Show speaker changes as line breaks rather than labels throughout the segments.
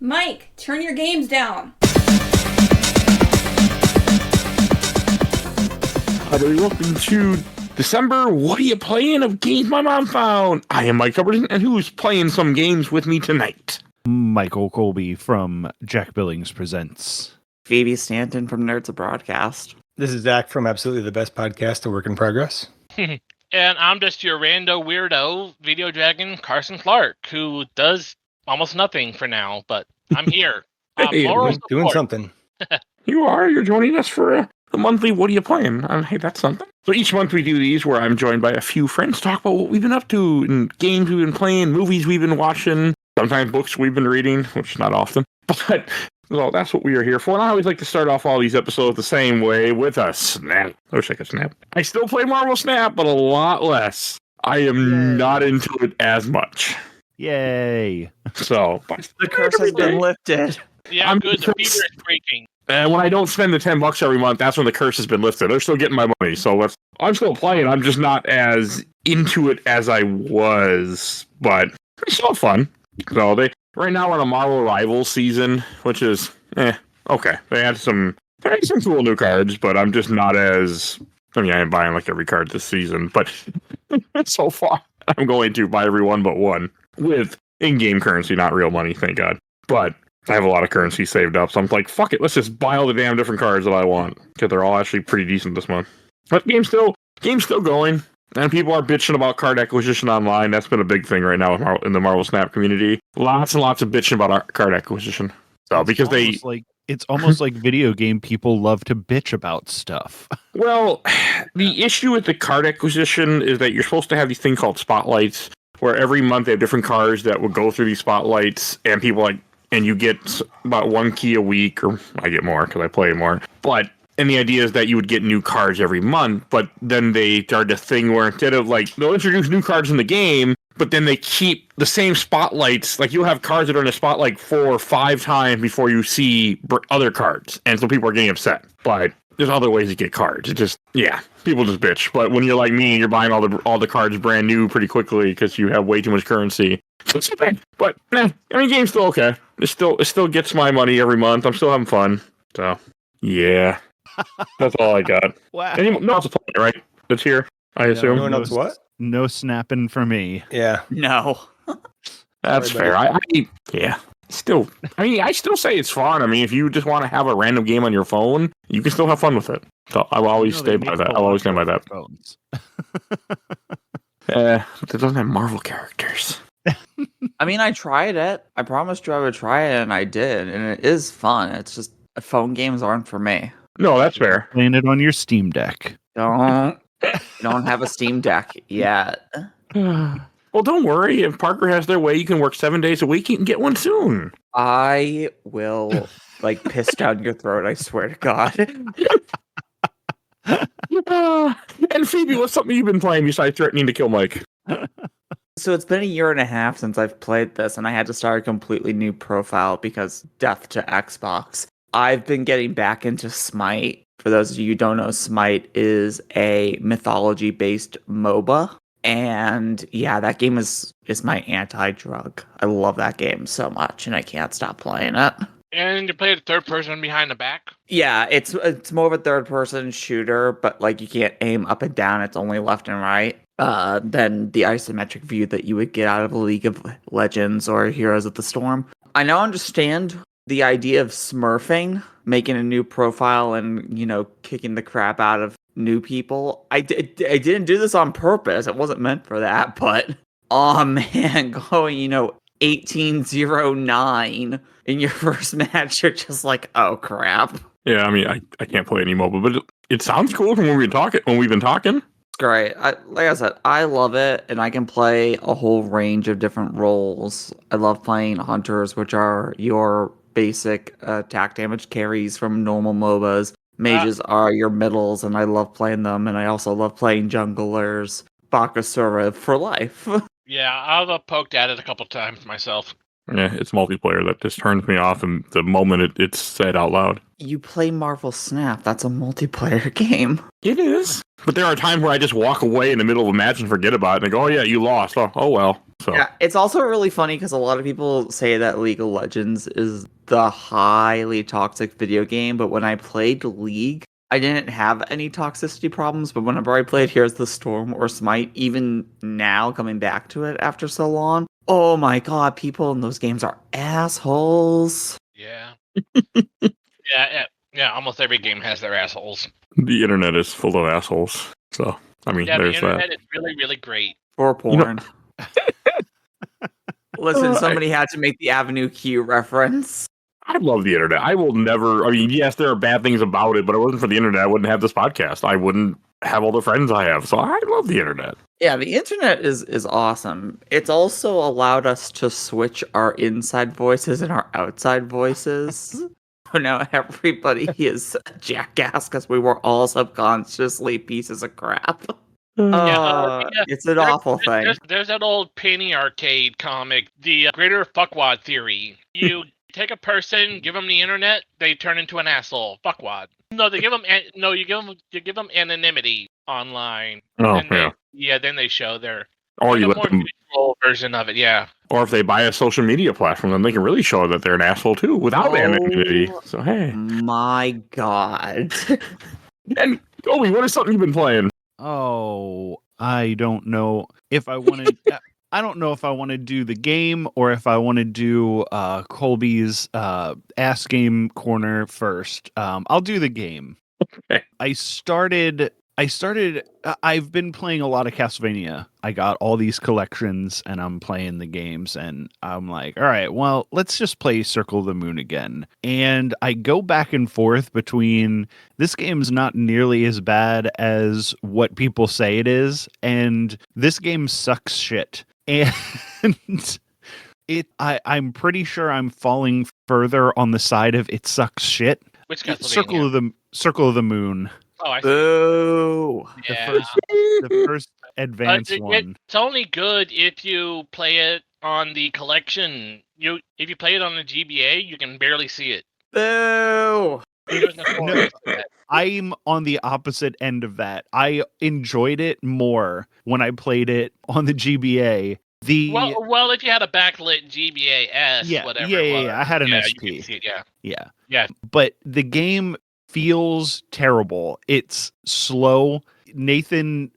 Mike, turn your games down.
Hello, welcome to December. What are you playing of games my mom found? I am Mike Albertin, and who's playing some games with me tonight?
Michael Colby from Jack Billings Presents.
Phoebe Stanton from Nerds of Broadcast.
This is Zach from Absolutely the Best Podcast, A Work in Progress.
And I'm just your rando weirdo video dragon, Carson Clark, who does almost nothing for now, but I'm here.
Hey,
doing something.
You're joining us for the monthly What Are You Playing? Hey, that's something. So each month we do these where I'm joined by a few friends to talk about what we've been up to, and games we've been playing, movies we've been watching, sometimes books we've been reading, which is not often. But well, that's what we are here for. And I always like to start off all these episodes the same way with a snap. I wish I could snap. I still play Marvel Snap, but a lot less. I am not into it as much.
Yay.
So
The curse has been lifted.
Yeah,
I'm
good. The fever is breaking.
And when I don't spend the $10 every month, that's when the curse has been lifted. They're still getting my money. So I'm still playing. I'm just not as into it as I was, but it's still fun. So right now we're on a Marvel Rivals season, which is okay. They had some cool new cards, but I'm just not as. I mean, I am buying like every card this season, but so far I'm going to buy every one but one with in-game currency, not real money, thank God. But I have a lot of currency saved up, so I'm like, fuck it, let's just buy all the damn different cards that I want, because they're all actually pretty decent this month. But game's still going, and people are bitching about card acquisition online. That's been a big thing right now in the Marvel Snap community. Lots and lots of bitching about our card acquisition. So because
it's almost like video game people love to bitch about stuff.
Well, the issue with the card acquisition is that you're supposed to have these thing called spotlights, where every month they have different cards that will go through these spotlights, and and you get about one key a week, or I get more because I play more. And the idea is that you would get new cards every month, but then they started a thing where instead of they'll introduce new cards in the game, but then they keep the same spotlights. Like you'll have cards that are in a spotlight 4 or 5 times before you see other cards. And so people are getting upset. But there's other ways to get cards. It just, people just bitch. But when you're like me and you're buying all the cards brand new pretty quickly because you have way too much currency. So it's bad. But game's still okay. It still gets my money every month. I'm still having fun. So yeah. That's all I got.
Wow.
No one's playing it, right? That's here, I assume.
No one else what?
No snapping for me.
Yeah.
No.
That's fair. I still say it's fun. I mean, if you just want to have a random game on your phone, you can still have fun with it. So I will always stay by that. I'll always stand by that.
Phones.
But it doesn't have Marvel characters.
I mean, I tried it. I promised you I would try it, and I did. And it is fun. It's just phone games aren't for me.
No, that's fair.
Playing it on your Steam Deck.
Don't have a Steam Deck yet.
Well, don't worry. If Parker has their way, you can work 7 days a week. You can get one soon.
I will piss down your throat, I swear to God.
And Phoebe, what's something you've been playing besides threatening to kill Mike?
So it's been 1.5 years since I've played this, and I had to start a completely new profile because death to Xbox. I've been getting back into Smite. For those of you who don't know, Smite is a mythology-based MOBA. And yeah, that game is my anti-drug. I love that game so much, and I can't stop playing it.
And you play the third person behind the back?
Yeah, it's more of a third-person shooter, but you can't aim up and down. It's only left and right. Than the isometric view that you would get out of a League of Legends or Heroes of the Storm. I now understand the idea of smurfing, making a new profile and, kicking the crap out of new people. I didn't do this on purpose. It wasn't meant for that, but oh man, going, 18-0-9 in your first match, you're just like, oh crap.
Yeah, I mean, I can't play any mobile, but it sounds cool from when we've been talking.
Great. Like I said, I love it, and I can play a whole range of different roles. I love playing hunters, which are your basic attack damage carries from normal MOBAs. Mages are your middles, and I love playing them, and I also love playing junglers. Bakasura for life.
Yeah, I've poked at it a couple times myself.
Yeah, it's multiplayer that just turns me off and the moment it's said out loud.
You play Marvel Snap. That's a multiplayer game.
It is. But there are times where I just walk away in the middle of a match and forget about it and I go, oh yeah, you lost. Oh well. So
Yeah, it's also really funny because a lot of people say that League of Legends is the highly toxic video game, but when I played League, I didn't have any toxicity problems, but whenever I played Here's the Storm or Smite, even now coming back to it after so long, oh my god, people in those games are assholes.
Yeah. Yeah. Almost every game has their assholes.
the internet is full of assholes. So I mean,
Yeah, the
there's
internet
that.
is really, really great.
Or porn.
know-
Listen, somebody had to make the Avenue Q reference.
I love the internet. I will never. I mean, yes, there are bad things about it, but if it wasn't for the internet, I wouldn't have this podcast. I wouldn't have all the friends I have. So I love the internet.
Yeah, the internet is awesome. It's also allowed us to switch our inside voices and our outside voices. So now everybody is a jackass because we were all subconsciously pieces of crap. It's an awful thing.
There's that old Penny Arcade comic, the Greater Fuckwad Theory. You take a person, give them the internet, they turn into an asshole. Fuckwad. No, they give them you give them anonymity online.
Oh,
And
yeah.
then they show their
Or you
a
let
more
them,
neutral version of it. Yeah.
or if they buy a social media platform, then they can really show that they're an asshole too, without anonymity. So hey,
My god.
and Colby, what is something you've been playing?
Oh, I don't know if I want to. I don't know if I want to do the game or if I want to do Colby's ass game corner first. I'll do the game.
Okay.
I've been playing a lot of Castlevania. I got all these collections and I'm playing the games and I'm like, all right, well, let's just play Circle of the Moon again. And I go back and forth between this game's not nearly as bad as what people say it is, and this game sucks shit. And I'm pretty sure I'm falling further on the side of it sucks shit.
Which Castlevania?
Circle of the Moon.
Oh, I see.
Boo.
Yeah.
The first advanced one.
It's only good if you play it on the collection. If you play it on the GBA, you can barely see it.
Boo.
There's no forest for that.
I'm on the opposite end of that. I enjoyed it more when I played it on the GBA.
Well, if you had a backlit GBA-S, whatever it was.
I had an SP.
You can see it,
Yeah.
Yeah.
But the game feels terrible. It's slow. Nathan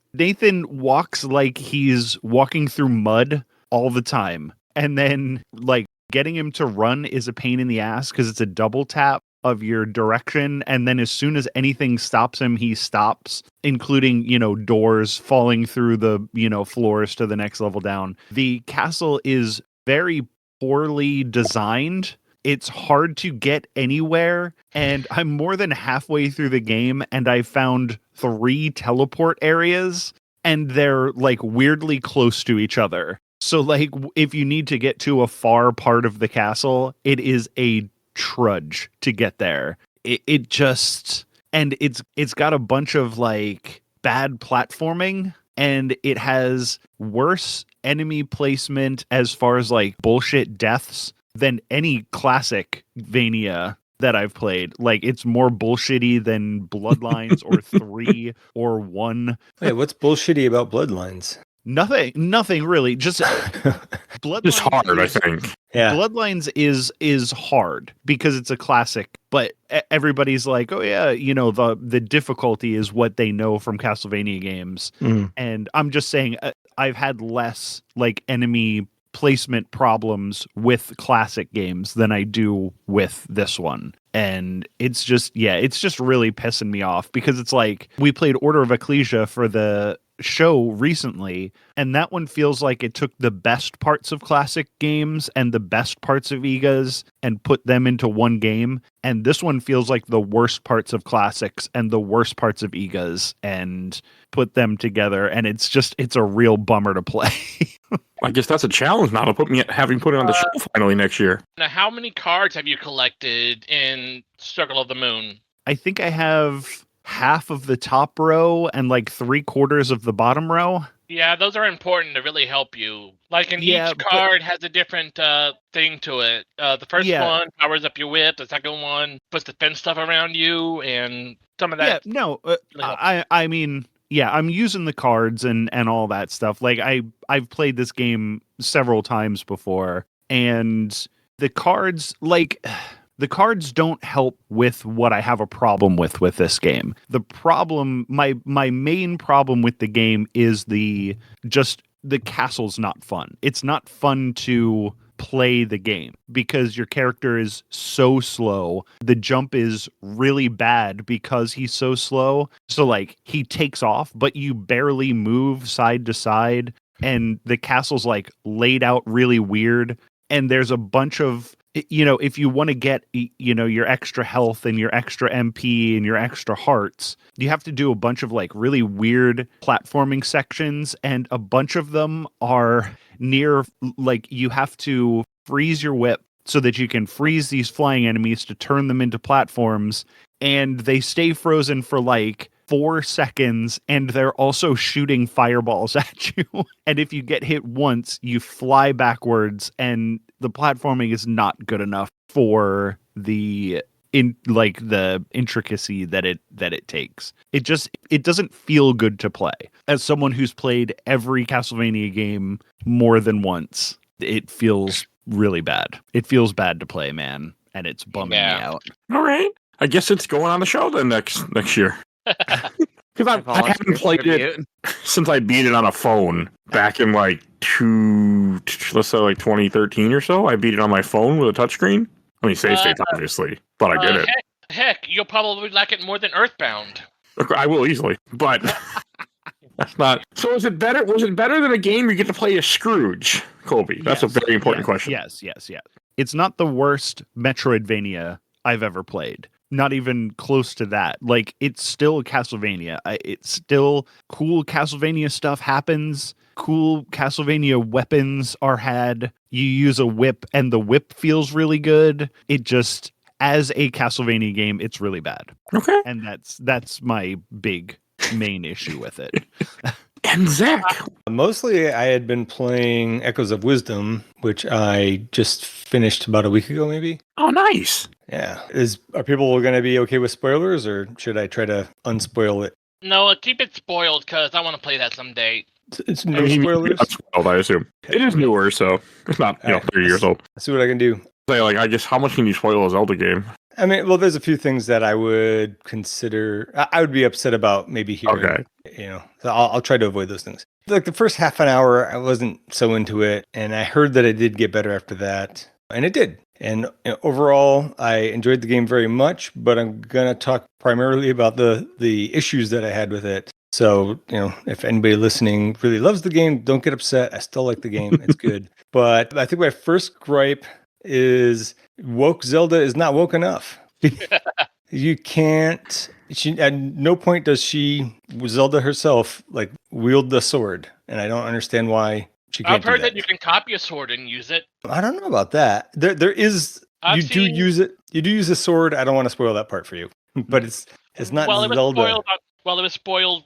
walks like he's walking through mud all the time. And then like getting him to run is a pain in the ass because it's a double tap of your direction, and then as soon as anything stops him, he stops, including, doors falling through the, floors to the next level down. The castle is very poorly designed. It's hard to get anywhere, and I'm more than halfway through the game, and I found 3 teleport areas, and they're like weirdly close to each other. So like if you need to get to a far part of the castle, it is a trudge to get there. It just, and it's got a bunch of like bad platforming, and it has worse enemy placement as far as like bullshit deaths than any classic Vania that I've played. Like it's more bullshitty than Bloodlines or 3 or 1.
Wait, what's bullshitty about Bloodlines?
Nothing really. Just Bloodlines
Just hard, I think.
Yeah.
Bloodlines is hard because it's a classic, but everybody's like, oh yeah, the difficulty is what they know from Castlevania games. And I'm just saying I've had less like enemy placement problems with classic games than I do with this one. And it's just really pissing me off because it's like we played Order of Ecclesia for the show recently, and that one feels like it took the best parts of classic games and the best parts of Egas and put them into one game, and this one feels like the worst parts of classics and the worst parts of Egas and put them together, and it's a real bummer to play.
I guess that's a challenge now to having put it on the show finally next year.
Now, how many cards have you collected in Circle of the Moon?
I think I have half of the top row and like 3/4 of the bottom row.
Yeah, those are important to really help you. Like, each card has a different thing to it. The first one powers up your whip. The second one puts defense stuff around you, and some of that.
Yeah, no, I mean, I'm using the cards and all that stuff. Like I've played this game several times before, and the cards the cards don't help with what I have a problem with this game. The problem, my main problem with the game is the castle's not fun. It's not fun to play the game because your character is so slow. The jump is really bad because he's so slow. So like he takes off, but you barely move side to side, and the castle's like laid out really weird. And there's a bunch of, if you want to get, your extra health and your extra MP and your extra hearts, you have to do a bunch of like really weird platforming sections. And a bunch of them are near, like you have to freeze your whip so that you can freeze these flying enemies to turn them into platforms. And they stay frozen for like 4 seconds, and they're also shooting fireballs at you. And if you get hit once, you fly backwards, and the platforming is not good enough for the intricacy that it takes. It doesn't feel good to play. As someone who's played every Castlevania game more than once, it feels really bad. It feels bad to play, man, and it's bumming me out.
All right. I guess it's going on the show then next year. Because I haven't played it since I beat it on a phone back in like 2013 or so. I beat it on my phone with a touchsceen. I mean, save states obviously, but I did it.
Heck, you'll probably like it more than Earthbound.
I will easily, but that's not. So is it better? Was it better than a game you get to play as Scrooge, Colby? That's a very important question.
Yes. It's not the worst Metroidvania I've ever played. Not even close to that. Like, it's still a Castlevania. It's still cool. Castlevania stuff happens. Cool Castlevania weapons are had. You use a whip, and the whip feels really good. It just, as a Castlevania game, it's really bad.
Okay.
And that's my big main issue with it.
And Zach,
mostly I had been playing Echoes of Wisdom, which I just finished about a week ago, maybe.
Oh, nice.
Yeah. Are people going to be okay with spoilers, or should I try to unspoil it?
No, keep it spoiled because I want to play that someday.
It's no spoilers.
That's spoiled, I assume. It is newer, so it's not 30 years old.
Let's see what I can do.
I guess how much can you spoil a Zelda game?
I mean, well, there's a few things that I would consider. I would be upset about maybe hearing.
Okay.
So I'll try to avoid those things. Like the first half an hour, I wasn't so into it, and I heard that it did get better after that, and it did. And overall, I enjoyed the game very much. But I'm gonna talk primarily about the issues that I had with it. So if anybody listening really loves the game, don't get upset. I still like the game; it's good. But I think my first gripe is woke Zelda is not woke enough. You can't. At no point does Zelda herself, like wield the sword, and I don't understand why she can't.
I've heard that you can copy a sword and use it.
I don't know about that. There is. You do use it. You do use a sword. I don't want to spoil that part for you, but it's not Zelda.
It was spoiled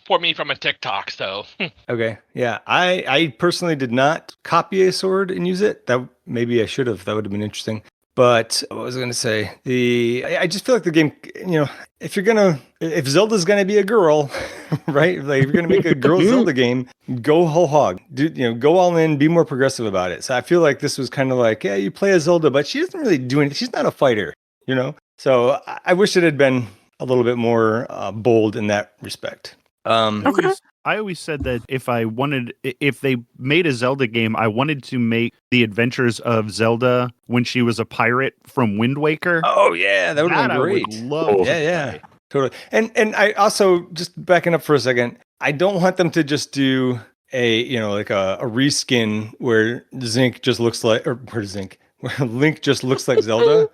for me from a TikTok, so.
Okay. Yeah. I personally did not copy a sword and use it. That maybe I should have. That would have been interesting. But what was I going to say? I just feel like the game, if Zelda's going to be a girl, right? Like if you're going to make a girl Zelda game, go whole hog. Go all in, be more progressive about it. So I feel like this was kind of like, yeah, you play as Zelda, but she doesn't really do anything. She's not a fighter, So I wish it had been a little bit more bold in that respect.
Okay.
I always said that if they made a Zelda game, I wanted to make the adventures of Zelda when she was a pirate from Wind Waker.
Oh yeah, that would have been great.
I would love
yeah, totally. And I also, just backing up for a second, I don't want them to just do a reskin where Link just looks like Zelda,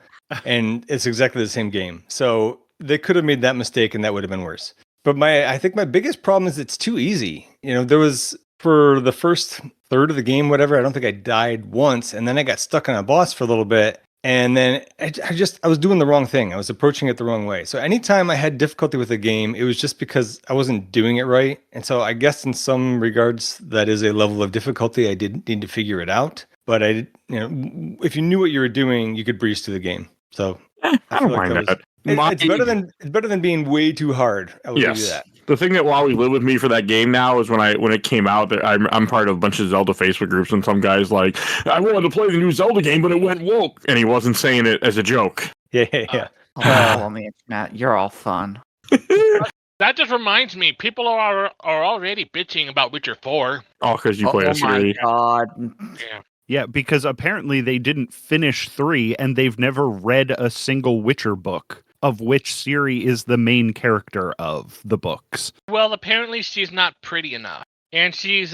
and it's exactly the same game. So they could have made that mistake, and that would have been worse. But I think my biggest problem is it's too easy. There was, for the first third of the game, whatever, I don't think I died once. And then I got stuck on a boss for a little bit. And then I was doing the wrong thing. I was approaching it the wrong way. So anytime I had difficulty with a game, it was just because I wasn't doing it right. And so I guess in some regards, that is a level of difficulty. I did need to figure it out. But if you knew what you were doing, you could breeze through the game. So
I don't mind that.
It's better than being way too hard. I will give you that.
The thing that will always live with me for that game now is when it came out, that I'm part of a bunch of Zelda Facebook groups, and some guy's like, I wanted to play the new Zelda game, but it went woke, and he wasn't saying it as a joke.
Yeah.
Oh, on the internet, you're all fun.
That just reminds me, people are already bitching about Witcher 4.
Oh, because you play
Oh
a
my
series.
god.
Yeah.
Yeah, because apparently they didn't finish 3, and they've never read a single Witcher book, of which Ciri is the main character of the books.
Well, apparently she's not pretty enough, and she's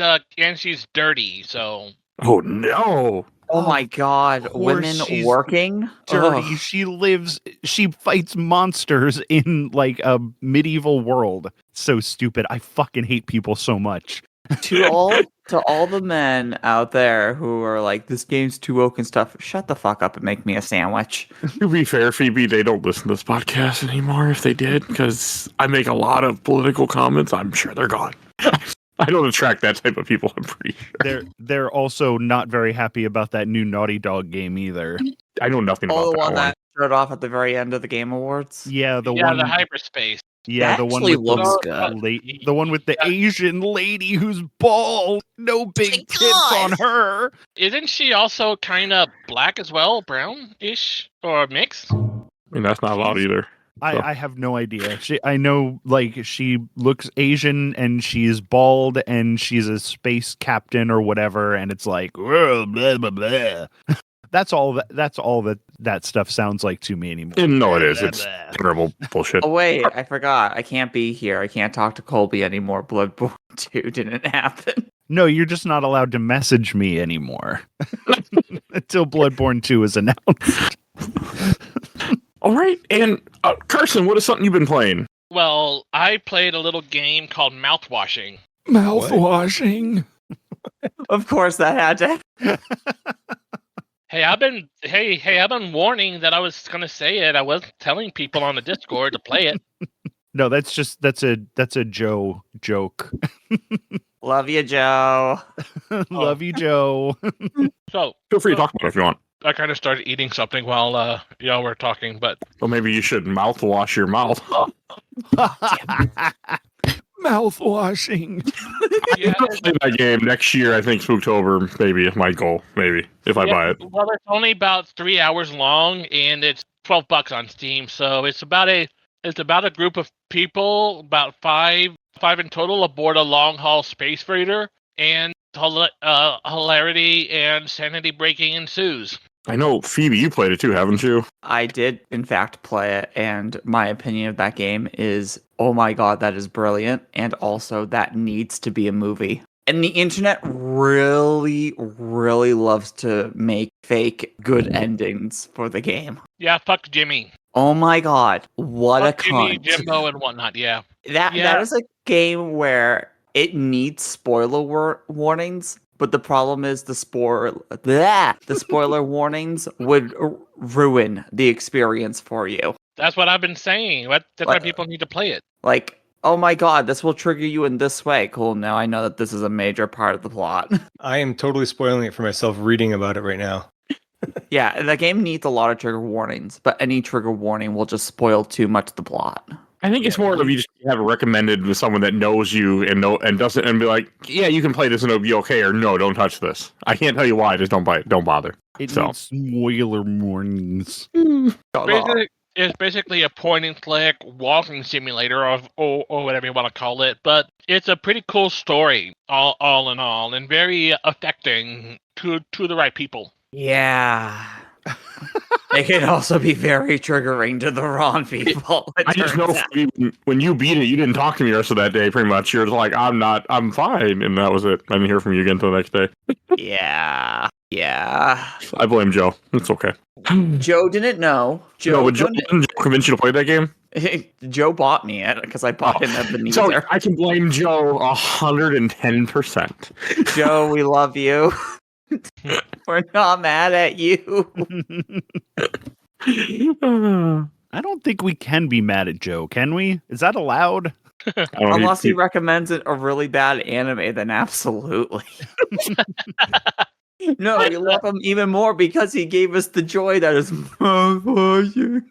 dirty. So.
Oh no!
Oh my god,
course
women
she's
working?
Dirty.
Ugh.
She fights monsters in like a medieval world. So stupid. I fucking hate people so much.
To all the men out there who are like, this game's too woke and stuff, shut the fuck up and make me a sandwich.
To be fair, Phoebe, they don't listen to this podcast anymore if they did, because I make a lot of political comments. I'm sure they're gone. I don't attract that type of people, I'm pretty sure.
They're also not very happy about that new Naughty Dog game either.
I know nothing about
Oh, the
that
one
one.
that showed off at the very end of the Game Awards?
Yeah, the
Yeah,
one.
the hyperspace.
Yeah,
That
the one
actually
with
looks
the
good.
the one with the Asian lady who's bald, no big
my
tits on
God.
her.
Isn't she also kind of black as well, brown-ish or mixed?
I mean, that's not allowed either.
I have no idea. I know like she looks Asian and she's bald and she's a space captain or whatever, and it's like blah blah blah. That's all that stuff sounds like to me anymore.
And no, it is.
Blah,
It's
blah.
terrible bullshit.
Oh wait, I forgot. I can't be here. I can't talk to Colby anymore. Bloodborne 2 didn't happen.
No, you're just not allowed to message me anymore until Bloodborne 2 is announced.
All right, and Carson, what is something you've been playing?
Well, I played a little game called Mouthwashing.
Mouthwashing.
Of course that had to.
Hey, I've been warning that I was gonna say it. I wasn't telling people on the Discord to play it.
No, that's a Joe joke.
Love you, Joe.
Love you, Joe.
So
Feel free to talk about it if you want.
I kind of started eating something while y'all were talking, but
Well, maybe you should mouthwash your mouth.
Mouthwashing.
yeah,
Play that game next year. I think Spooktober, maybe is my goal. Maybe if I buy it.
Well, it's only about 3 hours long, and it's $12 on Steam. So it's about a group of people, about five in total, aboard a long haul space freighter, and hilarity and sanity breaking ensues.
I know, Phoebe, you played it too, haven't you?
I did, in fact, play it, and my opinion of that game is, oh my god, that is brilliant, and also that needs to be a movie. And the internet really, really loves to make fake good endings for the game.
Yeah, fuck Jimmy.
Oh my god, what
Fuck
a
Jimmy,
cunt.
Jimbo, and whatnot. Yeah.
That is a game where it needs spoiler warnings, but the problem is the spoiler warnings would ruin the experience for you.
That's what I've been saying. That's why people need to play it.
Like, oh my god, this will trigger you in this way. Cool, now I know that this is a major part of the plot.
I am totally spoiling it for myself reading about it right now.
Yeah, the game needs a lot of trigger warnings, but any trigger warning will just spoil too much of the plot.
I think it's more of you just have it recommended with someone that knows you and doesn't and be like, yeah, you can play this and it'll be okay, or no, don't touch this. I can't tell you why. Just don't bother.
It
So.
needs spoiler warnings.
It's basically a point and click walking simulator or whatever you want to call it, but it's a pretty cool story all in all, and very affecting to the right people.
Yeah. It can also be very triggering to the wrong people.
I just know when you beat it, you didn't talk to me the rest of that day, pretty much. You're just like, I'm fine. And that was it. I didn't hear from you again until the next day.
Yeah.
I blame Joe. It's okay.
Joe didn't know.
Didn't Joe convince you to play that game?
Joe bought me it because I bought him Ebenezer.
So I can blame Joe 110%.
Joe, we love you. We're not mad at you.
I don't think we can be mad at Joe, can we? Is that allowed?
Unless he recommends a really bad anime, then absolutely. No, we love him even more because he gave us the joy that is mouthwashing.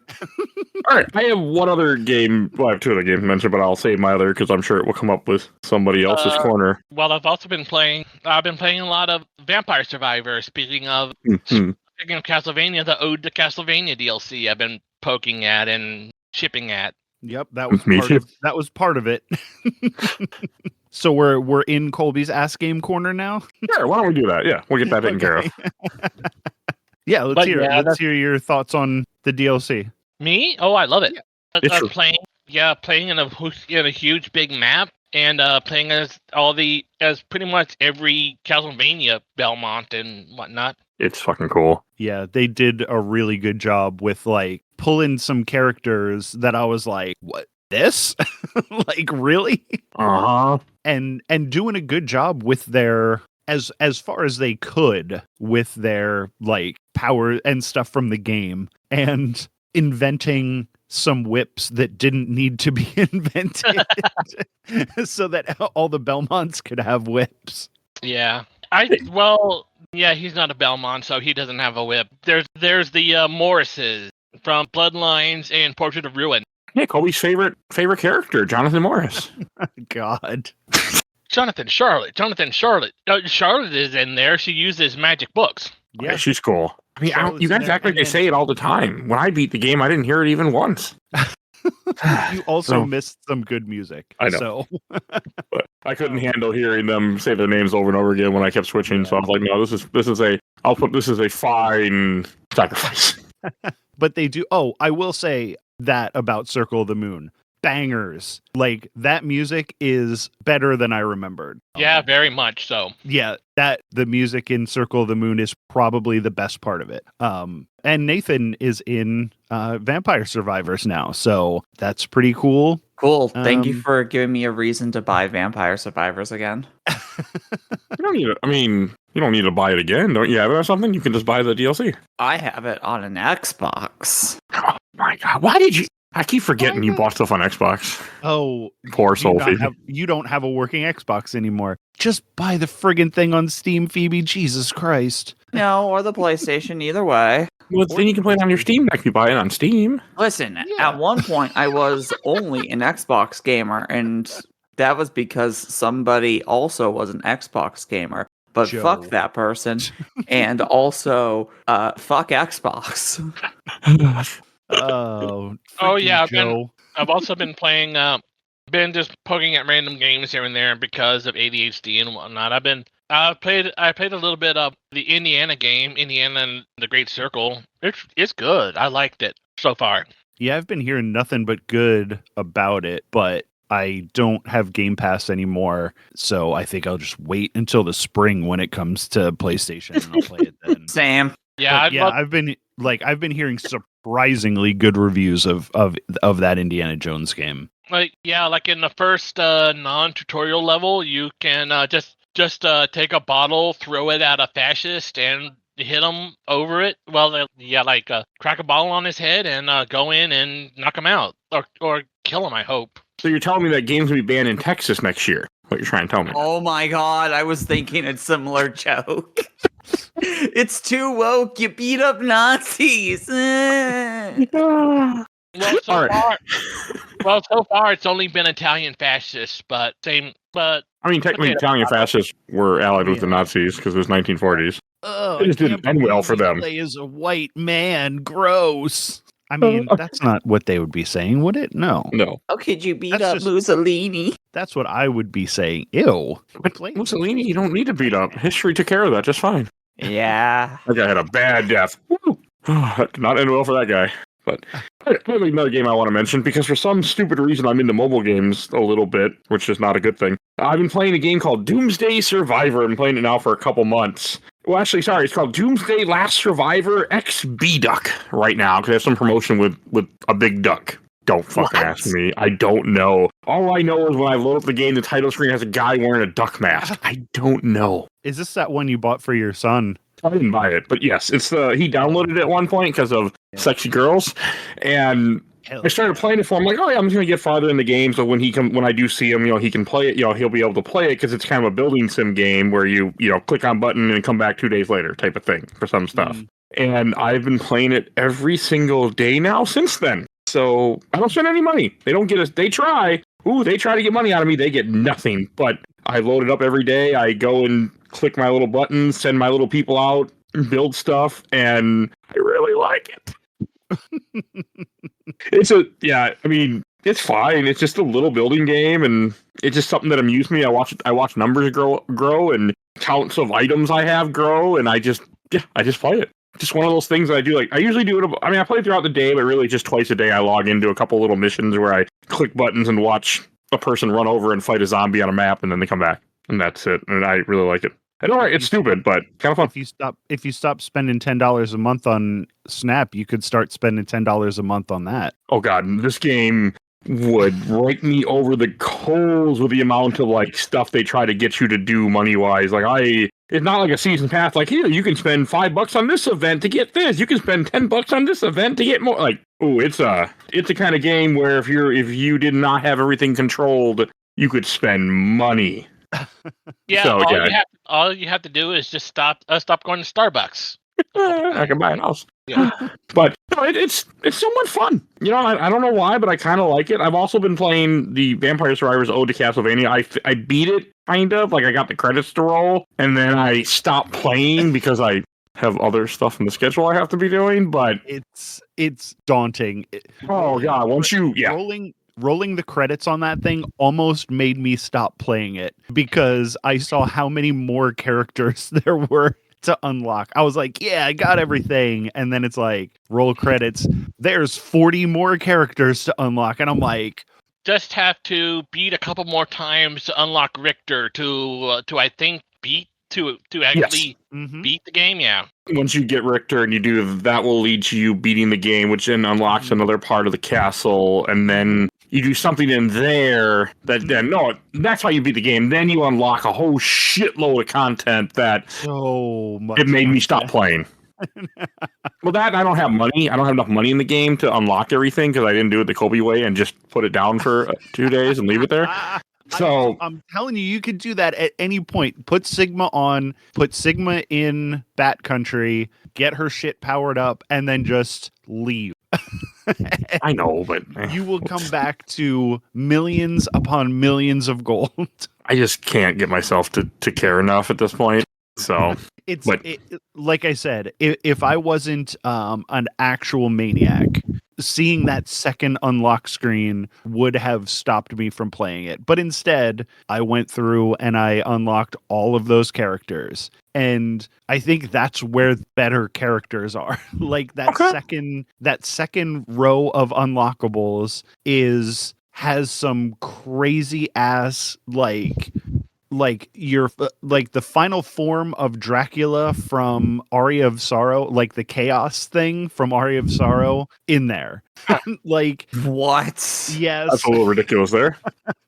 All right, I have one other game. Well, I have two other games to mention, but I'll save my other because I'm sure it will come up with somebody else's corner.
Well, I've been playing a lot of Vampire Survivor. Speaking of Castlevania, the Ode to Castlevania DLC I've been poking at and shipping at.
Yep, that was
Me
part
too.
of that was part of it. So we're in Colby's Ass Game corner now.
Sure, why don't we do that? Yeah, we'll get that taken care of.
Yeah, let's
But
hear
yeah,
let's hear your thoughts on the DLC.
Me? Oh, I love it.
It's true.
Playing in a huge big map and playing as pretty much every Castlevania Belmont and whatnot.
It's fucking cool.
Yeah, they did a really good job with like pulling some characters that I was like, what, this? Like, really?
Uh-huh.
And doing a good job with their as far as they could with their like power and stuff from the game, and inventing some whips that didn't need to be invented so that all the Belmonts could have whips.
Yeah. He's not a Belmont, so he doesn't have a whip. There's the Morrises from Bloodlines and Portrait of Ruin.
Yeah, Colby's favorite character, Jonathan Morris.
God.
Jonathan Charlotte. Charlotte is in there. She uses magic books.
Yeah, she's cool. I mean,
Charlotte's
you guys
in there,
act like
and
they
then-
say it all the time. When I beat the game, I didn't hear it even once.
You also
So-
missed some good music.
I know.
So
But I couldn't handle hearing them say their names over and over again when I kept switching. So I was like, no, this is a fine sacrifice.
but they do. Oh, I will say that about Circle of the Moon. Bangers. Like, that music is better than I remembered.
Yeah, very much so.
Yeah, that the music in Circle of the Moon is probably the best part of it. And Nathan is in Vampire Survivors now, so that's pretty cool.
Cool. Thank you
Um,
for giving me a reason to buy Vampire Survivors again.
You don't need it. I mean, you don't need to buy it again. Don't you have it or something? You can just buy the DLC.
I have it on an Xbox.
Oh my god, why did you? I keep forgetting you bought stuff on Xbox.
Oh,
Poor soul, Phoebe.
you don't have a working Xbox anymore. Just buy the friggin' thing on Steam, Phoebe. Jesus Christ.
No, or the PlayStation, either way.
Well, then you can play it on your Steam Deck. You buy it on Steam.
Listen, at one point I was only an Xbox gamer, and that was because somebody also was an Xbox gamer. But
Joe.
fuck that person. And also, fuck Xbox.
Oh,
Oh, yeah,
freaking Joe.
I've also been playing, been just poking at random games here and there because of ADHD and whatnot. I played a little bit of the Indiana game, Indiana and the Great Circle. It's good. I liked it so far.
Yeah, I've been hearing nothing but good about it, but I don't have Game Pass anymore, so I think I'll just wait until the spring when it comes to PlayStation and I'll play it then.
Sam.
Yeah,
But I've been hearing surprisingly good reviews of that Indiana Jones game.
like in the first non-tutorial level, you can just take a bottle, throw it at a fascist, and hit him over it. Well, crack a bottle on his head and go in and knock him out or kill him. I hope.
So you're telling me that games will be banned in Texas next year? What you're trying to tell me?
Oh my god, I was thinking a similar joke. It's too woke, you beat up Nazis.
Well, so
All right.
so far it's only been Italian fascists, but
I mean, technically,
Okay.
Italian fascists were allied with the Nazis because it was 1940s.
Oh,
It just didn't end well for them.
Play as a white man, gross. I mean, that's not what they would be saying, would it? No,
No,
How could you beat
That's
up
just-
Mussolini?
that's what I would be saying. Ew.
but Mussolini, you don't need to beat up. History took care of that just fine.
Yeah.
That guy had a bad death. Woo. That did not end well for that guy. But I have another game I want to mention because for some stupid reason I'm into mobile games a little bit, which is not a good thing. I've been playing a game called Doomsday Survivor. I'm playing it now for a couple months. Well, actually, sorry, it's called Doomsday Last Survivor X B-Duck right now because I have some promotion with a big duck. Don't fucking ask me. I don't know. All I know is when I load up the game, the title screen has a guy wearing a duck mask. I don't know.
Is this that one you bought for your son?
I didn't buy it, but yes, it's he downloaded it at one point because of sexy girls, and
Hell
I started playing it for him. Like, oh yeah, I'm just gonna get farther in the game, so when I do see him, he can play it. He'll be able to play it because it's kind of a building sim game where you click on button and come back 2 days later type of thing for some stuff. And I've been playing it every single day now since then. So I don't spend any money. They don't get us. They try. They try to get money out of me. They get nothing. But I load it up every day. I go and click my little buttons, send my little people out, build stuff, and I really like it. It's fine. It's just a little building game, and it's just something that amused me. I watch numbers grow, and counts of items I have grow, and I just play it. Just one of those things that I do. Like I usually do it. I play throughout the day, but really just twice a day. I log into a couple little missions where I click buttons and watch a person run over and fight a zombie on a map, and then they come back, and that's it. And I really like it. I know it's stupid, but kind of fun.
If you stop spending $10 a month on Snap, you could start spending $10 a month on that.
Oh god, this game would rake me over the coals with the amount of like stuff they try to get you to do money wise. Like it's not like a season pass. Like here, you can spend $5 on this event to get this. You can spend $10 on this event to get more. Like it's a kind of game where if you did not have everything controlled, you could spend money.
Yeah,
so,
all you have to do is just stop going to Starbucks.
I can buy a house.
Yeah.
But no, it's somewhat fun. I don't know why, but I kind of like it. I've also been playing the Vampire Survivors Ode to Castlevania. I beat it, kind of. Like, I got the credits to roll, and then I stopped playing because I have other stuff in the schedule I have to be doing, but...
It's daunting.
Oh, God, once you... Yeah.
Rolling the credits on that thing almost made me stop playing it because I saw how many more characters there were to unlock. I was like, yeah, I got everything. And then it's like, roll credits. There's 40 more characters to unlock. And I'm like...
Just have to beat a couple more times to unlock Richter to I think, beat... To actually beat the game, yeah.
Once you get Richter and you do that, will lead to you beating the game, which then unlocks another part of the castle, and then you do something in there that's how you beat the game. Then you unlock a whole shitload of content that it made me stop playing. Well, that I don't have money. I don't have enough money in the game to unlock everything because I didn't do it the Colby way and just put it down for 2 days and leave it there. So
I'm telling you, you could do that at any point. Put Sigma in Bat Country, get her shit powered up, and then just leave.
I know, but
you will come back to millions upon millions of gold.
I just can't get myself to care enough at this point. So
like I said, if I wasn't an actual maniac, seeing that second unlock screen would have stopped me from playing it. But instead, I went through and I unlocked all of those characters. And I think that's where better characters are. Like that second row of unlockables has some crazy ass like the final form of Dracula from Aria of Sorrow, like the chaos thing from Aria of Sorrow in there. Like
what?
Yes.
That's a little ridiculous there.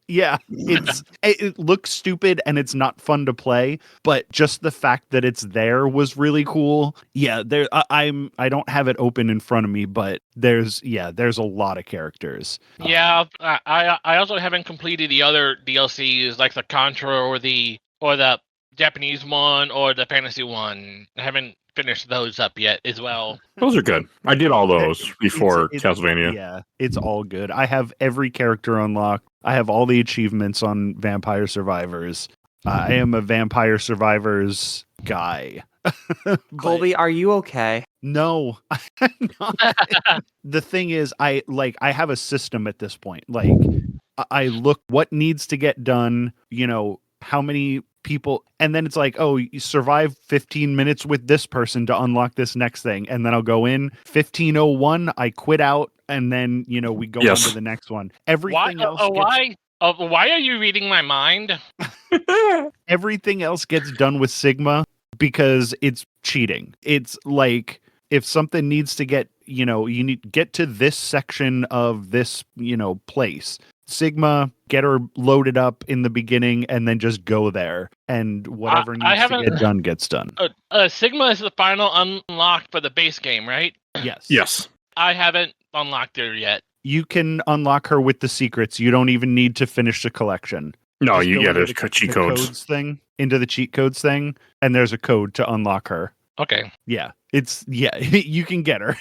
Yeah, it looks stupid and it's not fun to play, but just the fact that it's there was really cool. Yeah, I don't have it open in front of me, but there's a lot of characters.
Yeah, I also haven't completed the other DLCs like the Contra or the Japanese one or the fantasy one. I haven't finished those up yet as well.
Those are good. I did all those before Castlevania.
Yeah, it's all good. I have every character unlocked. I have all the achievements on Vampire Survivors. I am a Vampire Survivors guy.
Colby, are you okay?
No, I'm not. The thing is, I have a system at this point. Like, I look what needs to get done, how many people, and then it's like, oh, you survive 15 minutes with this person to unlock this next thing, and then I'll go in 15:01, I quit out, and then we go on to the next one. Everything else
why are you reading my mind?
Everything else gets done with Sigma because it's cheating. It's like if something needs to get, you need to get to this section of this, place. Sigma, get her loaded up in the beginning and then just go there. And whatever needs to get done gets done.
Sigma is the final unlock for the base game, right?
Yes.
Yes.
I haven't unlocked her yet.
You can unlock her with the secrets. You don't even need to finish the collection.
No, there's cheat codes.
Into the cheat codes thing, and there's a code to unlock her.
Okay.
Yeah. You can get her.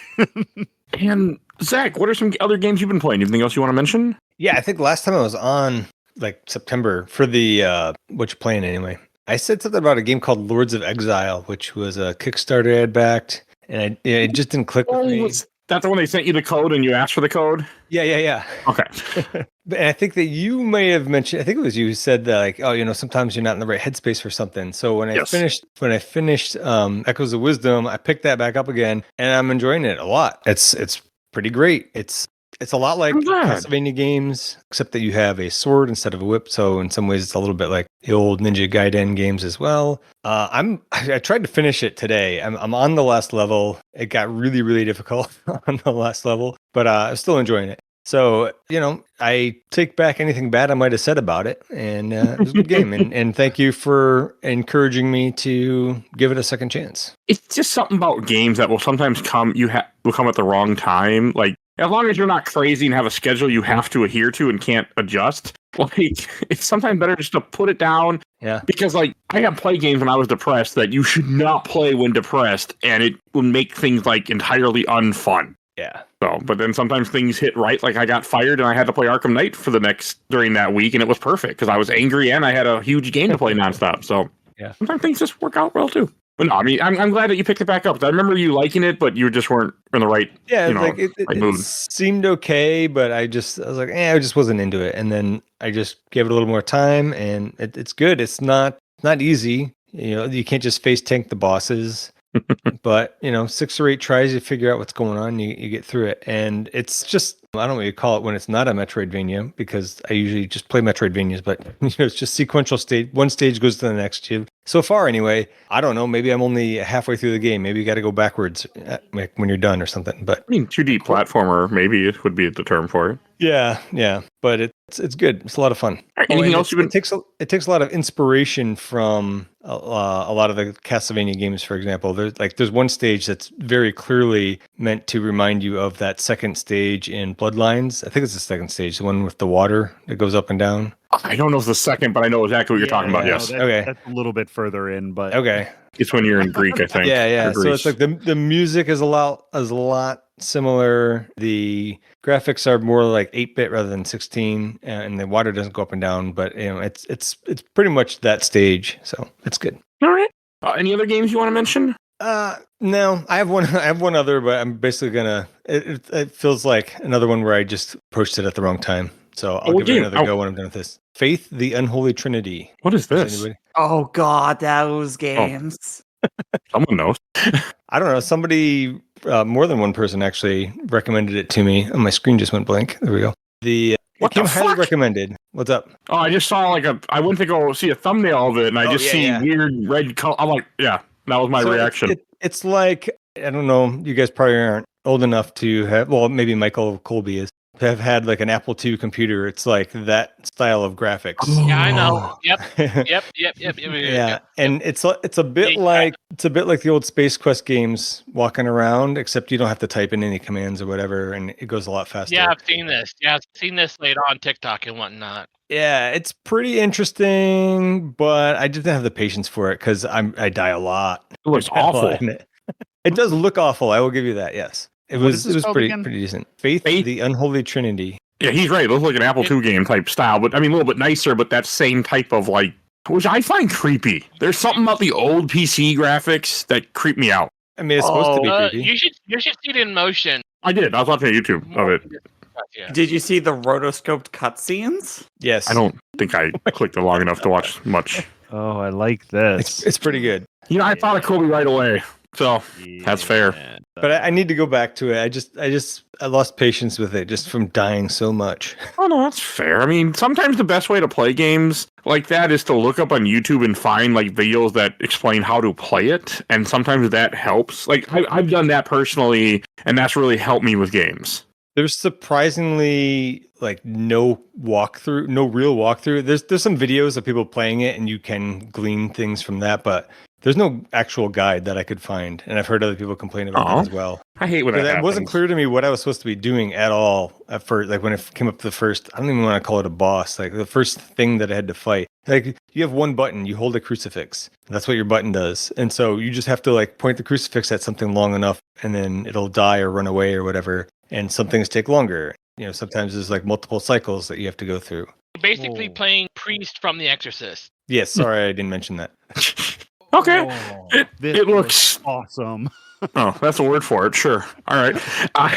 And Zach, what are some other games you've been playing? Anything else you want to mention?
Yeah, I think last time I was on, like September, for the what you playing anyway. I said something about a game called Lords of Exile, which was a Kickstarter I had backed, and it just didn't click with me.
That's the one they sent you the code and you asked for the code?
Yeah.
Okay.
And I think that you may have mentioned, I think it was you who said that, like, oh, sometimes you're not in the right headspace for something. So when I finished Echoes of Wisdom, I picked that back up again, and I'm enjoying it a lot. It's pretty great. It's a lot like Castlevania games, except that you have a sword instead of a whip. So in some ways, it's a little bit like the old Ninja Gaiden games as well. I tried to finish it today. I'm on the last level. It got really, really difficult on the last level, but I'm still enjoying it. So, I take back anything bad I might have said about it, and it was a good game. And thank you for encouraging me to give it a second chance.
It's just something about games that will sometimes come at the wrong time. Like, as long as you're not crazy and have a schedule you have to adhere to and can't adjust, like, it's sometimes better just to put it down.
Yeah.
Because, like, I have played games when I was depressed that you should not play when depressed, and it will make things, like, entirely unfun.
Yeah.
So, but then sometimes things hit right. Like I got fired and I had to play Arkham Knight during that week, and it was perfect because I was angry and I had a huge game to play nonstop. So
yeah,
sometimes things just work out well too. But no, I mean, I'm glad that you picked it back up. I remember you liking it, but you just weren't in the right.
It seemed okay, but I was like, I just wasn't into it. And then I just gave it a little more time, and it's good. It's not easy. You can't just face tank the bosses. But 6 or 8 tries, you figure out what's going on, you get through it. And it's just, I don't know what you call it when it's not a Metroidvania, because I usually just play Metroidvanias, but it's just sequential stage. One stage goes to the next. So far anyway, I don't know, maybe I'm only halfway through the game. Maybe you got to go backwards when you're done or something. But
I mean, 2D platformer, maybe it would be the term for it.
Yeah, but it's good. It's a lot of fun.
Anything else
it takes a lot of inspiration from a lot of the Castlevania games. For example, there's one stage that's very clearly meant to remind you of that second stage in Bloodlines. I think it's the second stage, the one with the water that goes up and down.
I don't know if it's the second, but I know exactly what you're talking about. Yes.
That's a little bit further in, but
okay.
It's when you're in Greek, I think.
Yeah. So it's like the music is a lot similar. The graphics are more like 8-bit rather than 16, and the water doesn't go up and down. But it's pretty much that stage, so it's good.
All right. Any other games you want to mention?
No, I have one other, but I'm basically gonna. It feels like another one where I just approached it at the wrong time. So I'll give it another go when I'm done with this. Faith, the Unholy Trinity.
What is this?
Oh God, those games.
Someone knows.
I don't know. Somebody, more than one person actually recommended it to me. Oh, my screen just went blank. There we go. It came highly recommended. What's up?
Oh, I just saw I went to go see a thumbnail of it, and I see weird red color. I'm like, yeah, that was my reaction.
It's like, I don't know, you guys probably aren't old enough to have, well, maybe Michael Colby is, to have had like an Apple II computer. It's like that style of graphics.
Yeah, I know. Yep.
Yeah, and it's a bit like the old Space Quest games walking around, except you don't have to type in any commands or whatever, and it goes a lot faster.
Yeah, I've seen this. Yeah, I've seen this later on TikTok and whatnot.
Yeah, it's pretty interesting, but I didn't have the patience for it because I die a lot.
It looks awful.
It does look awful. I will give you that. Yes. It was pretty decent. Faith, the Unholy Trinity.
Yeah, he's right. It looks like an Apple II game type style, but I mean a little bit nicer, but that same type of like, which I find creepy. There's something about the old PC graphics that creep me out.
I mean, it's supposed to be creepy.
You should see it in motion.
I did. I was watching a YouTube of it.
Yeah. Did you see the rotoscoped cutscenes?
Yes.
I don't think I clicked it long enough to watch much.
Oh, I like this.
It's pretty good.
I thought of Colby right away. So that's fair.
But I need to go back to it. I lost patience with it just from dying so much.
Oh no, that's fair. I mean, sometimes the best way to play games like that is to look up on YouTube and find like videos that explain how to play it, and sometimes that helps. Like I've done that personally, and that's really helped me with games.
There's surprisingly like no real walkthrough. There's some videos of people playing it, and you can glean things from that, but there's no actual guide that I could find, and I've heard other people complain about that as well.
I hate when that happens.
It wasn't clear to me what I was supposed to be doing at all at first. Like when it came up to the first, I don't even want to call it a boss. Like the first thing that I had to fight, Like you have one button, you hold a crucifix. That's what your button does. And so you just have to like point the crucifix at something long enough and then it'll die or run away or whatever. And some things take longer. Sometimes there's like multiple cycles that you have to go through.
Basically playing Priest from The Exorcist.
Yes, sorry I didn't mention that.
Okay.
Oh,
It looks
awesome.
Oh, that's a word for it. Sure. All right. I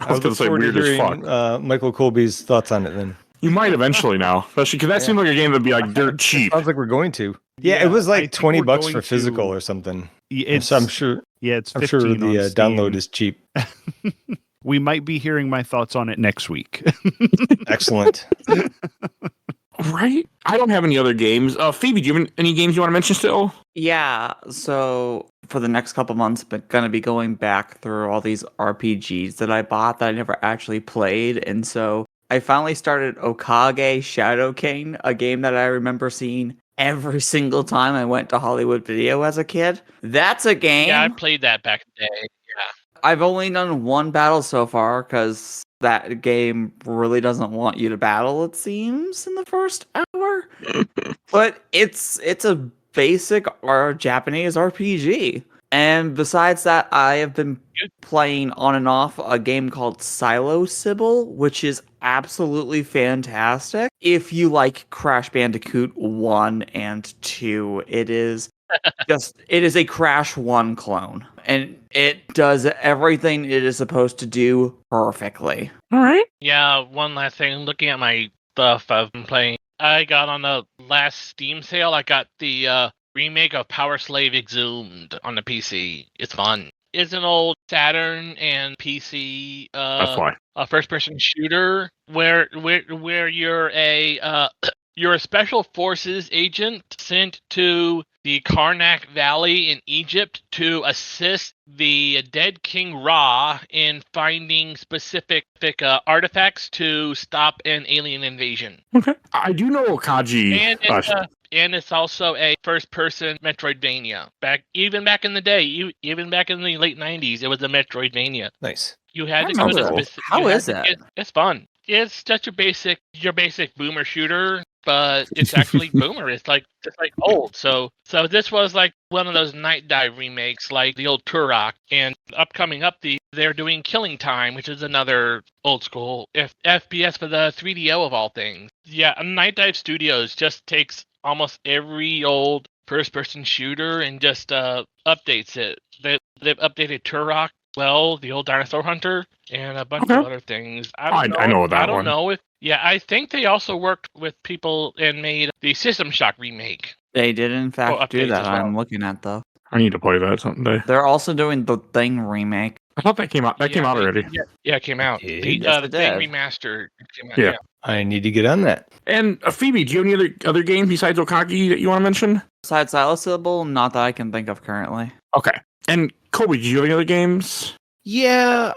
was going to say weird as fuck.
Michael Colby's thoughts on it then.
You might eventually now, especially because that seemed like a game that'd be like dirt cheap.
Sounds like we're going to. Yeah, it was like $20 for physical or something.
So
I'm sure.
Yeah, it's 15
I'm sure the download is cheap.
We might be hearing my thoughts on it next week.
Excellent.
Right? I don't have any other games. Phoebe, do you have any games you want to mention still?
Yeah, so for the next couple months, I'm going to be going back through all these RPGs that I bought that I never actually played. And so I finally started Okage Shadow King, a game that I remember seeing every single time I went to Hollywood Video as a kid. That's a game.
Yeah, I played that back in the day. Yeah.
I've only done one battle so far because that game really doesn't want you to battle, it seems, in the first hour. But it's a basic Japanese RPG. And besides that, I have been playing on and off a game called Silo Sybil, which is absolutely fantastic. If you like Crash Bandicoot 1 and 2, it is a Crash 1 clone. And it does everything it is supposed to do perfectly.
All right.
Yeah, one last thing. Looking at my stuff I've been playing, I got on the last Steam sale, I got the remake of Power Slave Exhumed on the PC. It's fun. It's an old Saturn and PC
That's why.
A first-person shooter where you're a you're a special forces agent sent to the Karnak Valley in Egypt to assist the dead King Ra in finding specific artifacts to stop an alien invasion.
Okay. I do know Okage.
And it's also a first-person Metroidvania. Back in the day, even back in the late 90s, it was a Metroidvania.
Nice.
You had to go to specific.
How is it?
It's fun. It's just your basic boomer shooter, but it's actually boomer. It's like old. So this was like one of those Night Dive remakes, like the old Turok. And they're doing Killing Time, which is another old school FPS for the 3DO of all things. Yeah, Night Dive Studios just takes almost every old first-person shooter and just updates it. They've updated Turok, the old Dinosaur Hunter, and a bunch of other things.
I know that one.
I don't know if... Yeah, I think they also worked with people and made the System Shock remake.
They did, in fact, do that.
Well.
I'm looking at, though.
I need to play that someday.
They're also doing the Thing remake.
I thought that came out. That came out already.
Yeah, it came out.
It
The
did.
Thing remastered came out.
Yeah.
I need to get on that.
And Phoebe, do you have any other games besides Okage that you want to mention?
Besides Silo Sybil, not that I can think of currently.
Okay. And Colby, do you have any other games?
Yeah,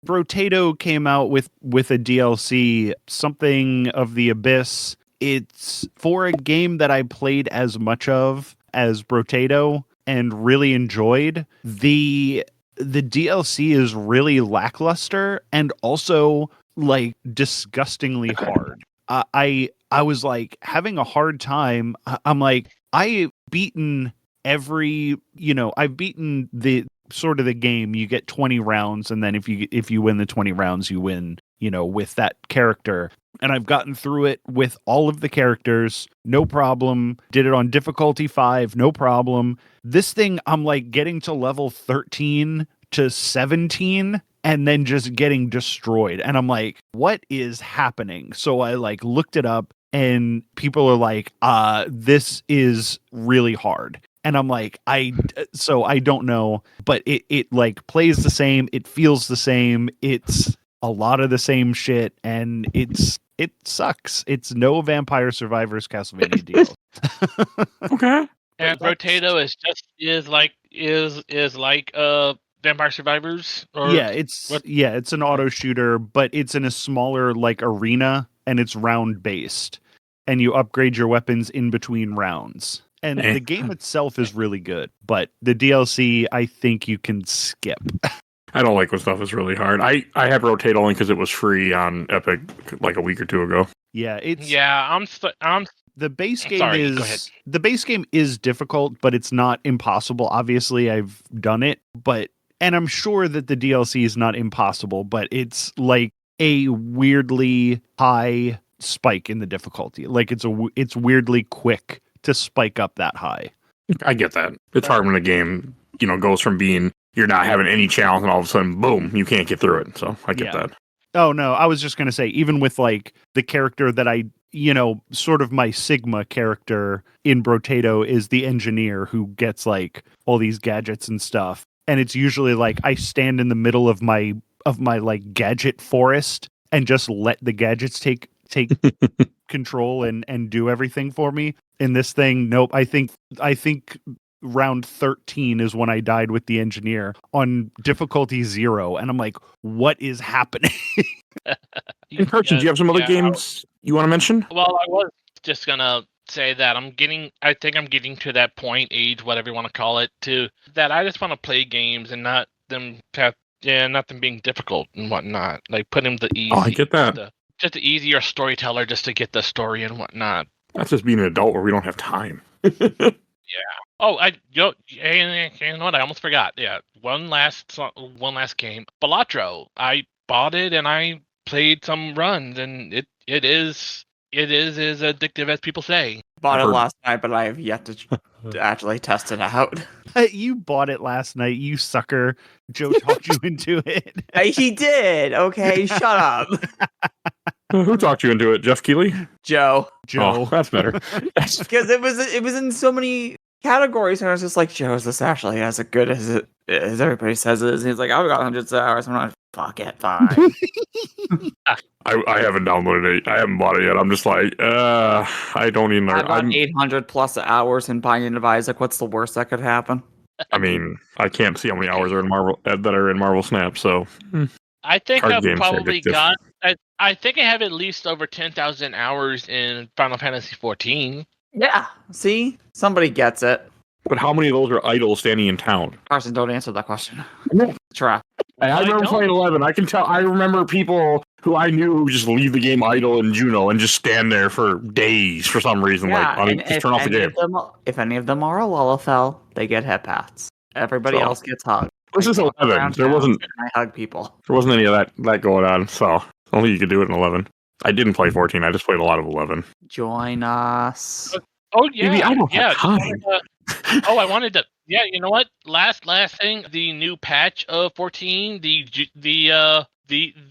Brotato came out with a DLC, Something of the Abyss. It's for a game that I played as much of as Brotato and really enjoyed. The DLC is really lackluster and also like disgustingly hard. I was like having a hard time. I'm like, I've beaten I've beaten the sort of the game. You get 20 rounds, and then if you win the 20 rounds, you win, with that character. And I've gotten through it with all of the characters, no problem. Did it on difficulty 5, no problem. This thing, I'm like getting to level 13 to 17 and then just getting destroyed. And I'm like, what is happening? So I like looked it up and people are like, this is really hard. And I'm like, I don't know, but it like plays the same. It feels the same. It's a lot of the same shit. And it sucks. It's no Vampire Survivors Castlevania deal.
Okay.
And Brotato is like Vampire Survivors.
It's an auto shooter, but it's in a smaller like arena and it's round based, and you upgrade your weapons in between rounds. And the game itself is really good, but the DLC I think you can skip.
I don't like when stuff is really hard. I have Rotate only because it was free on Epic like a week or two ago.
Yeah,
I'm
The base game
Sorry, go ahead.
is difficult, but it's not impossible. Obviously, I've done it, and I'm sure that the DLC is not impossible, but it's like a weirdly high spike in the difficulty. Like it's weirdly quick to spike up that high.
I get that. It's hard when a game, goes from being you're not having any challenge and all of a sudden, boom, you can't get through it. So I get that.
Oh no, I was just gonna say, even with like the character that I, sort of my Sigma character in Brotato is the engineer who gets like all these gadgets and stuff, and it's usually like I stand in the middle of my like gadget forest and just let the gadgets take control and do everything for me. In this thing, nope. I think round 13 is when I died with the engineer on difficulty 0, and I'm like, what is happening?
And Carson, do you have some other games you want to mention?
Well, I was just gonna say that I think I'm getting to that point, age, whatever you want to call it, that I just want to play games and not them being difficult and whatnot. Like put them the easy.
Oh, I get that.
Just the easier storyteller, just to get the story and whatnot.
That's just being an adult where we don't have time.
Oh, you know what? I almost forgot. Yeah, one last game, Balatro. I bought it and I played some runs, and it is as addictive as people say.
Bought it last night, but I have yet to actually test it out.
You bought it last night, you sucker. Joe talked you into it.
He did. Okay, shut up,
Who talked you into it? Jeff Keighley?
Joe.
Oh, that's better.
Because it was in so many categories, and I was just like, Joe, is this actually as good as everybody says it is? And he's like, I've got hundreds of hours. I'm like, fuck it, fine.
I haven't downloaded it. I haven't bought it yet. I'm just like, I don't even know.
I've got 800 plus hours in Binding of Isaac. What's the worst that could happen?
I mean, I can't see how many hours are in Marvel Snap. So
I think
Card
I've
games are
probably
addictive.
got. I think I have at least over 10,000 hours in Final Fantasy 14.
Yeah. See, somebody gets it.
But how many of those are idle standing in town?
Carson, don't answer that question. Try.
I remember
don't.
playing 11. I can tell. I remember people who I knew who just leave the game idle in Juno and just stand there for days for some reason. Just turn off the game.
If any of them are a Lullafell, they get hip hats. Everybody else gets hugged.
This is 11. There wasn't.
I hug people.
There wasn't any of that going on. So only you could do it in 11. I didn't play 14. I just played a lot of 11.
Join us.
Oh yeah,
Maybe I don't have time.
I wanted to. Yeah, you know what? Last thing, the new patch of 14, the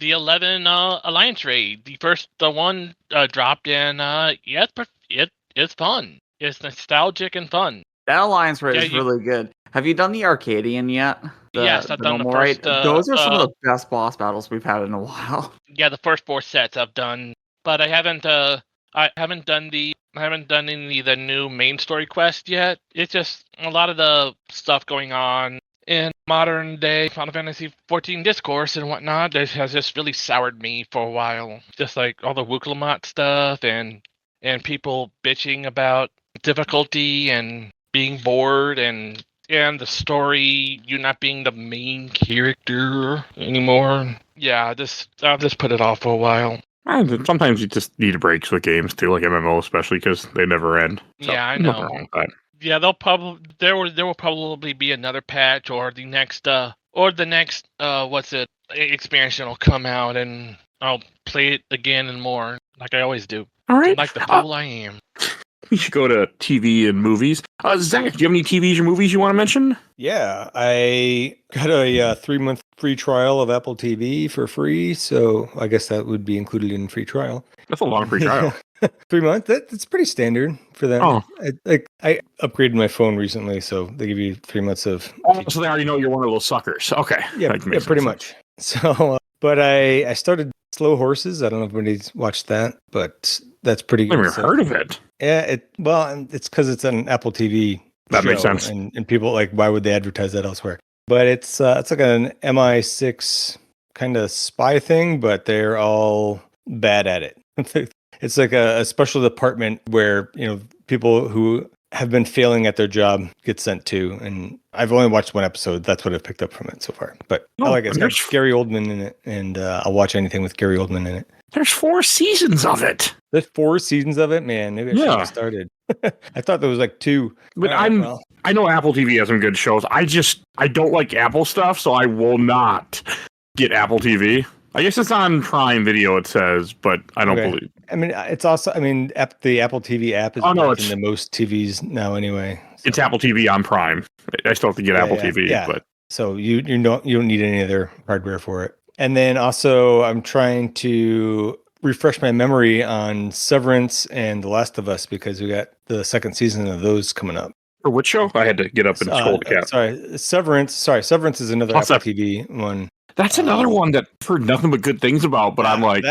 11 Alliance raid, the one dropped in. Yeah, it's fun. It's nostalgic and fun.
That Alliance raid is really good. Have you done the Arcadian yet?
Yes, I've done the
normal
first.
raid? Those are some of the best boss battles we've had in a while.
Yeah, the first 4 sets I've done, but I haven't done any of the new main story quest yet. It's just a lot of the stuff going on in modern day Final Fantasy 14 discourse and whatnot that has just really soured me for a while. Just like all the Wuklamot stuff and people bitching about difficulty and being bored and the story, you not being the main character anymore. Yeah, I'll just put it off for a while.
Sometimes you just need breaks with games too, like MMO, especially because they never end. So,
yeah, I know. Yeah, there will probably be another patch or the next expansion will come out and I'll play it again and more like I always do.
All right,
like the fool I am.
We should go to TV and movies. Zach, do you have any TVs or movies you want to mention?
Yeah, I got a 3-month free trial of Apple TV for free, so I guess that would be included in free trial.
That's a long free trial.
3 months? That's pretty standard for them.
Oh.
I upgraded my phone recently, so they give you 3 months of...
So they already know you're one of those suckers. Okay.
Yeah, pretty much. So, but I started Slow Horses. I don't know if anybody's watched that, but that's pretty good.
I've never heard of it.
Yeah, it's because it's an Apple TV.
That makes sense.
And people like, why would they advertise that elsewhere? But it's like an MI6 kind of spy thing, but they're all bad at it. It's like a special department where, people who have been failing at their job get sent to. And I've only watched one episode. That's what I've picked up from it so far. But I like it. It's got Gary Oldman in it, and I'll watch anything with Gary Oldman in it.
There's 4 seasons of it.
There's 4 seasons of it, man. Maybe I should
Yeah.
have started. I thought there was like 2.
But
All right, well.
I know Apple TV has some good shows. I don't like Apple stuff, so I will not get Apple TV. I guess it's on Prime Video, it says, but I don't believe.
I mean, it's also. I mean, the Apple TV app is in the most TVs now, anyway. So.
It's Apple TV on Prime. I still have to get Apple TV, but
so you don't need any other hardware for it. And then also, I'm trying to refresh my memory on Severance and The Last of Us because we got the second season of those coming up.
For which show? I had to get up and scroll the cap.
Severance is another Apple TV one.
That's another one that I've heard nothing but good things about, but I'm like...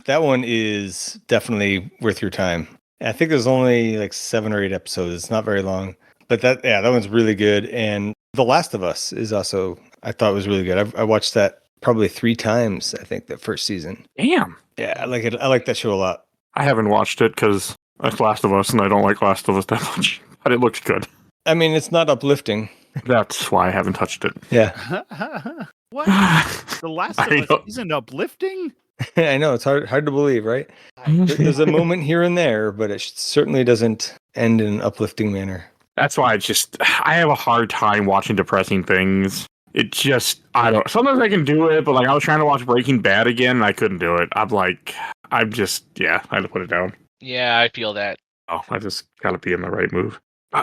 That one is definitely worth your time. I think there's only like 7 or 8 episodes. It's not very long. But that one's really good. And The Last of Us is also, I thought was really good. I watched that probably 3 times, I think, that first season.
Damn.
Yeah, I like it. I like that show a lot.
I haven't watched it because it's Last of Us, and I don't like Last of Us that much. But it looks good.
I mean, it's not uplifting.
That's why I haven't touched it.
Yeah.
What? The Last of Us isn't uplifting?
I know, it's hard to believe, right? There's a moment here and there, but it certainly doesn't end in an uplifting manner.
That's why I have a hard time watching depressing things. It just, I don't, sometimes I can do it, but like I was trying to watch Breaking Bad again and I couldn't do it. I had to put it down.
Yeah, I feel that.
Oh, I just gotta be in the right move.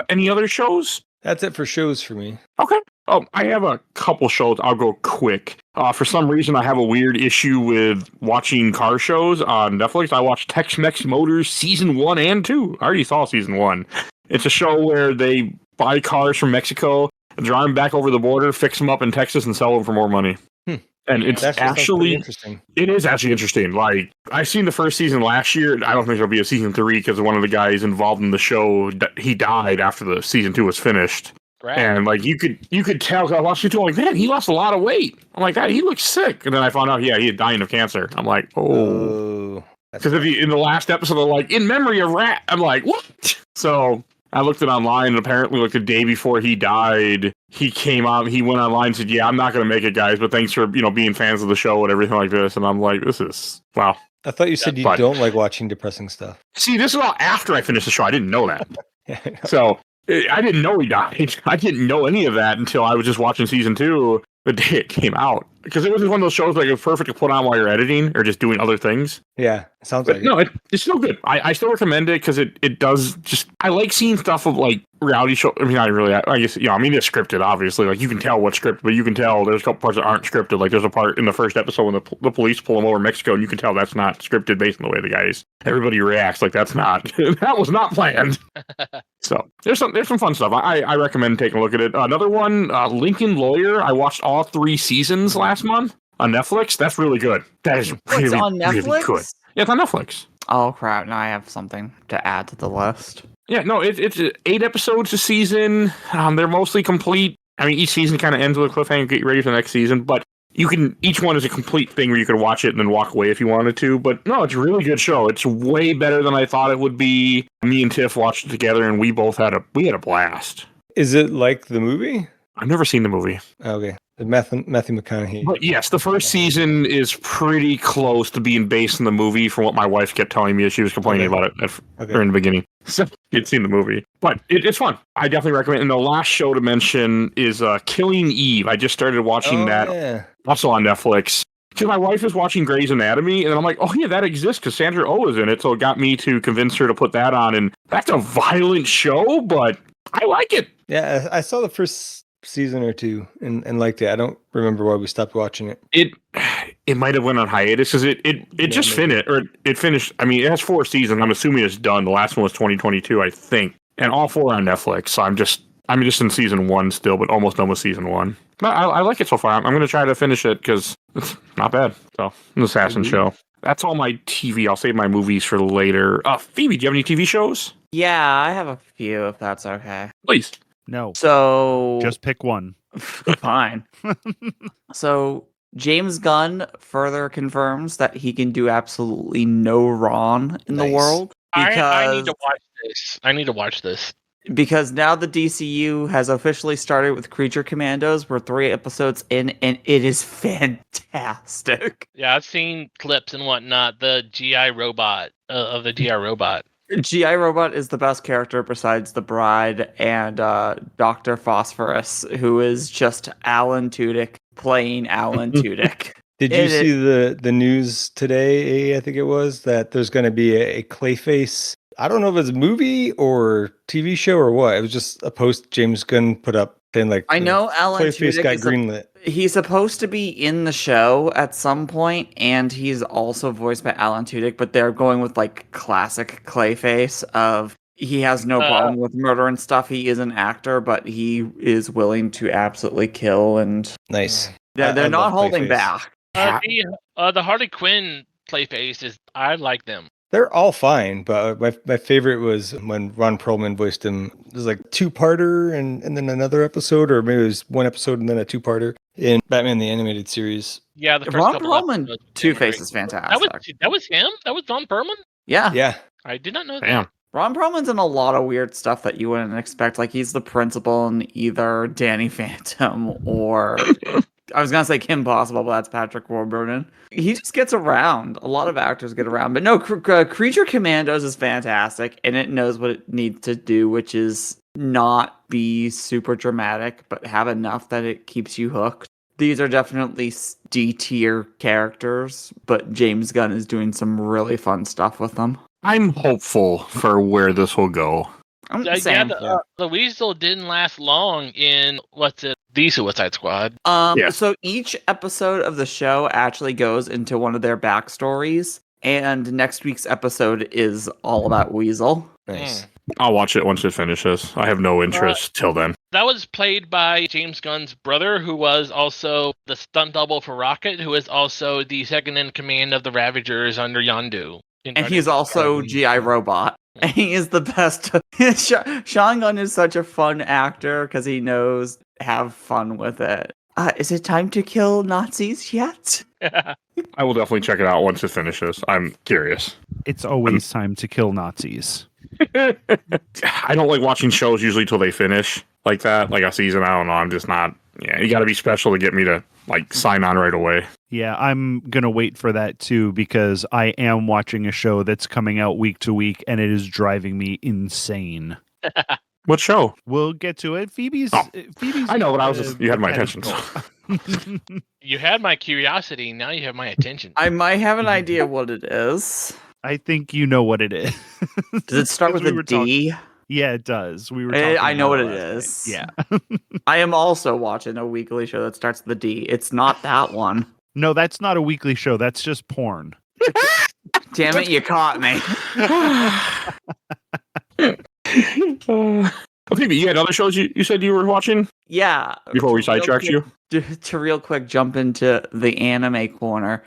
Any other shows?
That's it for shows for me.
Okay. Oh, I have a couple shows. I'll go quick. For some reason, I have a weird issue with watching car shows on Netflix. I watched Tex-Mex Motors Season 1 and 2. I already saw Season 1. It's a show where they buy cars from Mexico, drive them back over the border, fix them up in Texas, and sell them for more money. And it's actually interesting. It is actually interesting. Like, I seen the first season last year. I don't think there'll be a season 3 because one of the guys involved in the show, he died after the season 2 was finished. Right. And like you could tell, 'cause I watched it too. I'm like, man, he lost a lot of weight. I'm like, he looks sick. And then I found out, he had dying of cancer. I'm like, oh. Because in the last episode, they're like, in memory of Rat. I'm like, what? So I looked it online, and apparently, like the day before he died, he came out. He went online and said, "Yeah, I'm not going to make it, guys, but thanks for being fans of the show and everything like this." And I'm like, "This is wow."
I thought you said you don't like watching depressing stuff.
See, this is all after I finished the show. I didn't know that, so I didn't know he died. I didn't know any of that until I was just watching season 2 the day it came out. Because it was just one of those shows like it was perfect to put on while you're editing or just doing other things.
Yeah, sounds like
no, it's still good. I still recommend it because it does just. I like seeing stuff of like reality show. I mean, not really. I guess it's scripted. Obviously, like you can tell what's scripted, but you can tell there's a couple parts that aren't scripted. Like there's a part in the first episode when the police pull him over in Mexico, and you can tell that's not scripted based on the way the guys. Everybody reacts like that's not that was not planned. So there's some fun stuff. I recommend taking a look at it. Another one, Lincoln Lawyer. I watched all 3 seasons last month on Netflix. That's really good. That is really, really good. Yeah, it's on Netflix.
Oh crap! Now I have something to add to the list.
Yeah, no, it's 8 episodes a season. They're mostly complete. I mean, each season kind of ends with a cliffhanger, get you ready for the next season. But each one is a complete thing where you could watch it and then walk away if you wanted to. But no, it's a really good show. It's way better than I thought it would be. Me and Tiff watched it together, and we both had a blast.
Is it like the movie?
I've never seen the movie.
Okay. Matthew McConaughey.
But yes, the first season is pretty close to being based on the movie from what my wife kept telling me as she was complaining about it in the beginning. So you'd seen the movie. But it's fun. I definitely recommend it. And the last show to mention is Killing Eve. I just started watching that. Also on Netflix. Because my wife is watching Grey's Anatomy, and I'm like, oh yeah, that exists because Sandra Oh is in it. So it got me to convince her to put that on. And that's a violent show, but I like it.
Yeah, I saw the first season or 2 and liked it. I don't remember why we stopped watching it.
It might have went on hiatus because it just finished, or it finished. I mean, it has 4 seasons. I'm assuming it's done. The last one was 2022, I think, and all 4 on Netflix. So I'm just in season 1 still, but almost done with season 1. But I like it so far. I'm going to try to finish it because it's not bad. So an assassin show. That's all my TV. I'll save my movies for later. Phoebe, do you have any TV shows?
Yeah, I have a few if that's okay.
Please.
No.
So
just pick one.
Fine. So James Gunn further confirms that he can do absolutely no wrong in the world.
I need to watch this.
because now the DCU has officially started with Creature Commandos. We're 3 episodes in, and it is fantastic.
Yeah, I've seen clips and whatnot. The GI robot of the GI robot.
GI Robot is the best character besides the Bride and Dr. Phosphorus, who is just Alan Tudyk playing Alan Tudyk.
Did you see the news today, I think it was, that there's going to be a Clayface, I don't know if it's a movie or TV show or what. It was just a post James Gunn put up saying like,
I know Alan
Clayface
Tudyk
got
is
greenlit.
he's supposed to be in the show at some point, and he's also voiced by Alan Tudyk, but they're going with like classic Clayface of he has no problem with murder and stuff. He is an actor, but he is willing to absolutely kill, and
Nice.
they're not
love
holding
Clayface.
back.
The Harley Quinn Clayface is. I like them.
They're all fine, but my favorite was when Ron Perlman voiced him. It was like 2-parter and then another episode, or maybe it was 1 episode and then a 2-parter in Batman the Animated Series.
Yeah, the first
Ron
couple
Perlman
episodes,
Two-Face is fantastic.
That was him. That was Ron Perlman.
Yeah.
Yeah.
I did not know that.
Damn.
Ron Perlman's in a lot of weird stuff that you wouldn't expect. Like he's the principal in either Danny Phantom or I was gonna say Kim Possible, but that's Patrick Warburton. He just gets around. A lot of actors get around, but no, Creature Commandos is fantastic, and it knows what it needs to do, which is not be super dramatic, but have enough that it keeps you hooked. These are definitely D tier characters, but James Gunn is doing some really fun stuff with them.
I'm hopeful for where this will go.
Same.
The Weasel didn't last long in the Suicide Squad.
Yeah.
So each episode of the show actually goes into one of their backstories, and next week's episode is all about Weasel.
Nice.
I'll watch it once it finishes. I have no interest till then.
That was played by James Gunn's brother, who was also the stunt double for Rocket, who is also the second in command of the Ravagers under Yondu.
And he's also GI Robot. And he is the best. Sean Gunn is such a fun actor because he knows have fun with it. Is it time to kill Nazis yet?
I will definitely check it out once it finishes. I'm curious.
It's always time to kill Nazis.
I don't like watching shows usually till they finish like that, like a season. I don't know. I'm just not. Yeah, you got to be special to get me to like sign on right away.
Yeah, I'm going to wait for that too, because I am watching a show that's coming out week to week, and it is driving me insane.
What show?
We'll get to it. Phoebe's.
I know, but I was just, you had my attention.
You had my curiosity. Now you have my attention.
I might have an idea what it is.
I think you know what it is.
Does it start with a D?
Yeah, it does. We were.
I know what it
about
is.
Yeah.
I am also watching a weekly show that starts with a D. It's not that one.
No, that's not a weekly show. That's just porn.
Damn it, you caught me.
Phoebe, you had other shows you said you were watching?
Yeah.
Before we sidetracked you?
To real quick jump into the anime corner.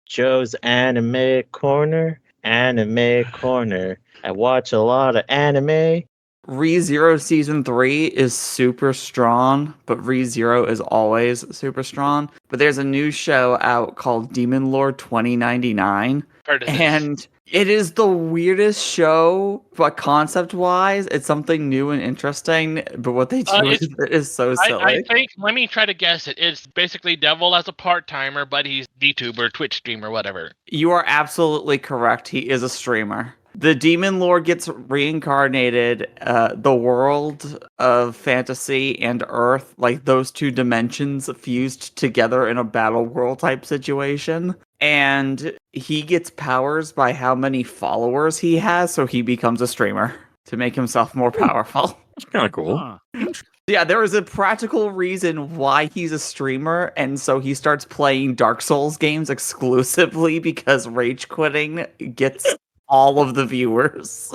Joe's Anime Corner. Anime Corner. I watch a lot of anime.
ReZero Season 3 is super strong, but ReZero is always super strong. But there's a new show out called Demon Lord 2099.
Heard of this.
And it is the weirdest show, but concept-wise, it's something new and interesting. But what they do is so silly.
I think, let me try to guess it. It's basically Devil as a part-timer, but he's DTuber, Twitch streamer, whatever.
You are absolutely correct. He is a streamer. The Demon Lord gets reincarnated. The world of fantasy and Earth, like those two dimensions fused together in a battle world type situation. And he gets powers by how many followers he has, so he becomes a streamer to make himself more powerful.
It's kind of cool.
Huh.
Yeah, there is a practical reason why he's a streamer, and so he starts playing Dark Souls games exclusively because rage quitting gets all of the viewers.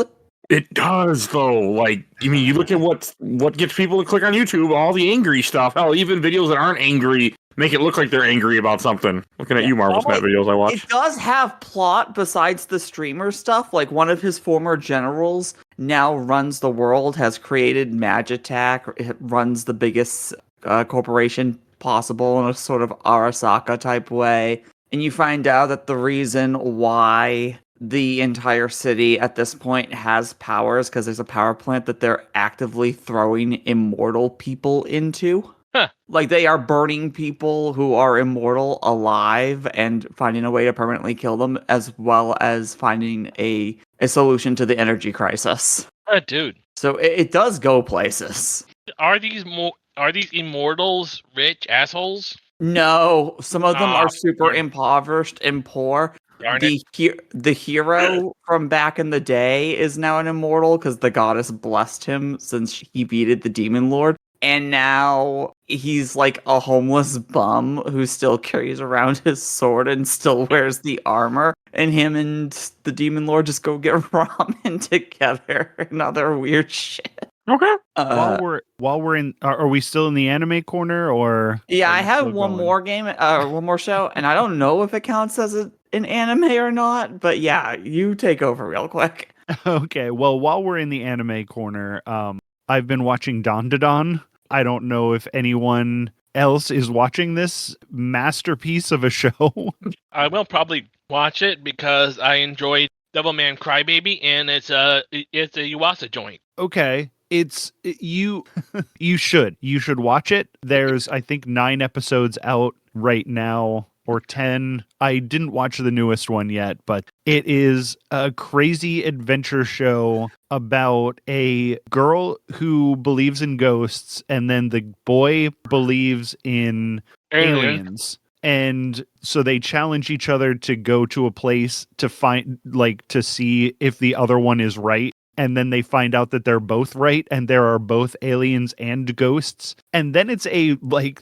It does, though. Like, I mean, you look at what gets people to click on YouTube, all the angry stuff. Hell, even videos that aren't angry make it look like they're angry about something. Looking at you, Marvel Snap videos I watch.
It does have plot besides the streamer stuff. Like, one of his former generals now runs the world, has created Magitech, it runs the biggest corporation possible in a sort of Arasaka type way. And you find out that the reason why the entire city at this point has powers because there's a power plant that they're actively throwing immortal people into.
Huh.
Like they are burning people who are immortal alive and finding a way to permanently kill them, as well as finding a solution to the energy crisis.
Dude,
So it does go places.
are these immortals rich assholes?
No, some of them
Ah,
are super
darn.
impoverished and poor.
Darn
The hero from back in the day is now an immortal because the goddess blessed him since he beated the demon lord. And now he's like a homeless bum who still carries around his sword and still wears the armor. And him and the demon lord just go get ramen together and other weird shit.
Okay.
While we're in, are we still in the anime corner or?
Yeah,
are
I
we
have
still
one
going?
more game, one more show, and I don't know if it counts as an anime or not. But yeah, you take over real quick.
Okay, well, while we're in the anime corner, I've been watching Don to Don. I don't know if anyone else is watching this masterpiece of a show.
I will probably watch it because I enjoyed Devilman Crybaby, and it's a Yuasa joint.
Okay, you should watch it. There's I think 9 episodes out right now, or 10. I didn't watch the newest one yet, but it is a crazy adventure show about a girl who believes in ghosts, and then the boy believes in aliens. And so they challenge each other to go to a place to find, like, to see if the other one is right. And then they find out that they're both right, and there are both aliens and ghosts. And then it's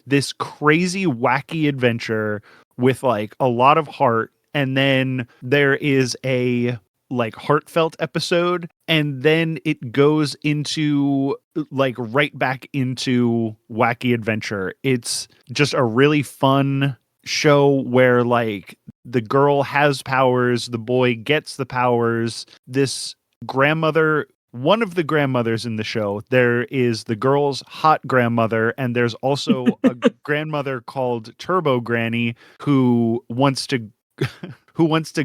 this crazy, wacky adventure with like a lot of heart. And then there is a like heartfelt episode, and then it goes into like right back into wacky adventure. It's just a really fun show where like the girl has powers, the boy gets the powers. This grandmother, one of the grandmothers in the show, there is the girl's hot grandmother, and there's also a grandmother called Turbo Granny who wants to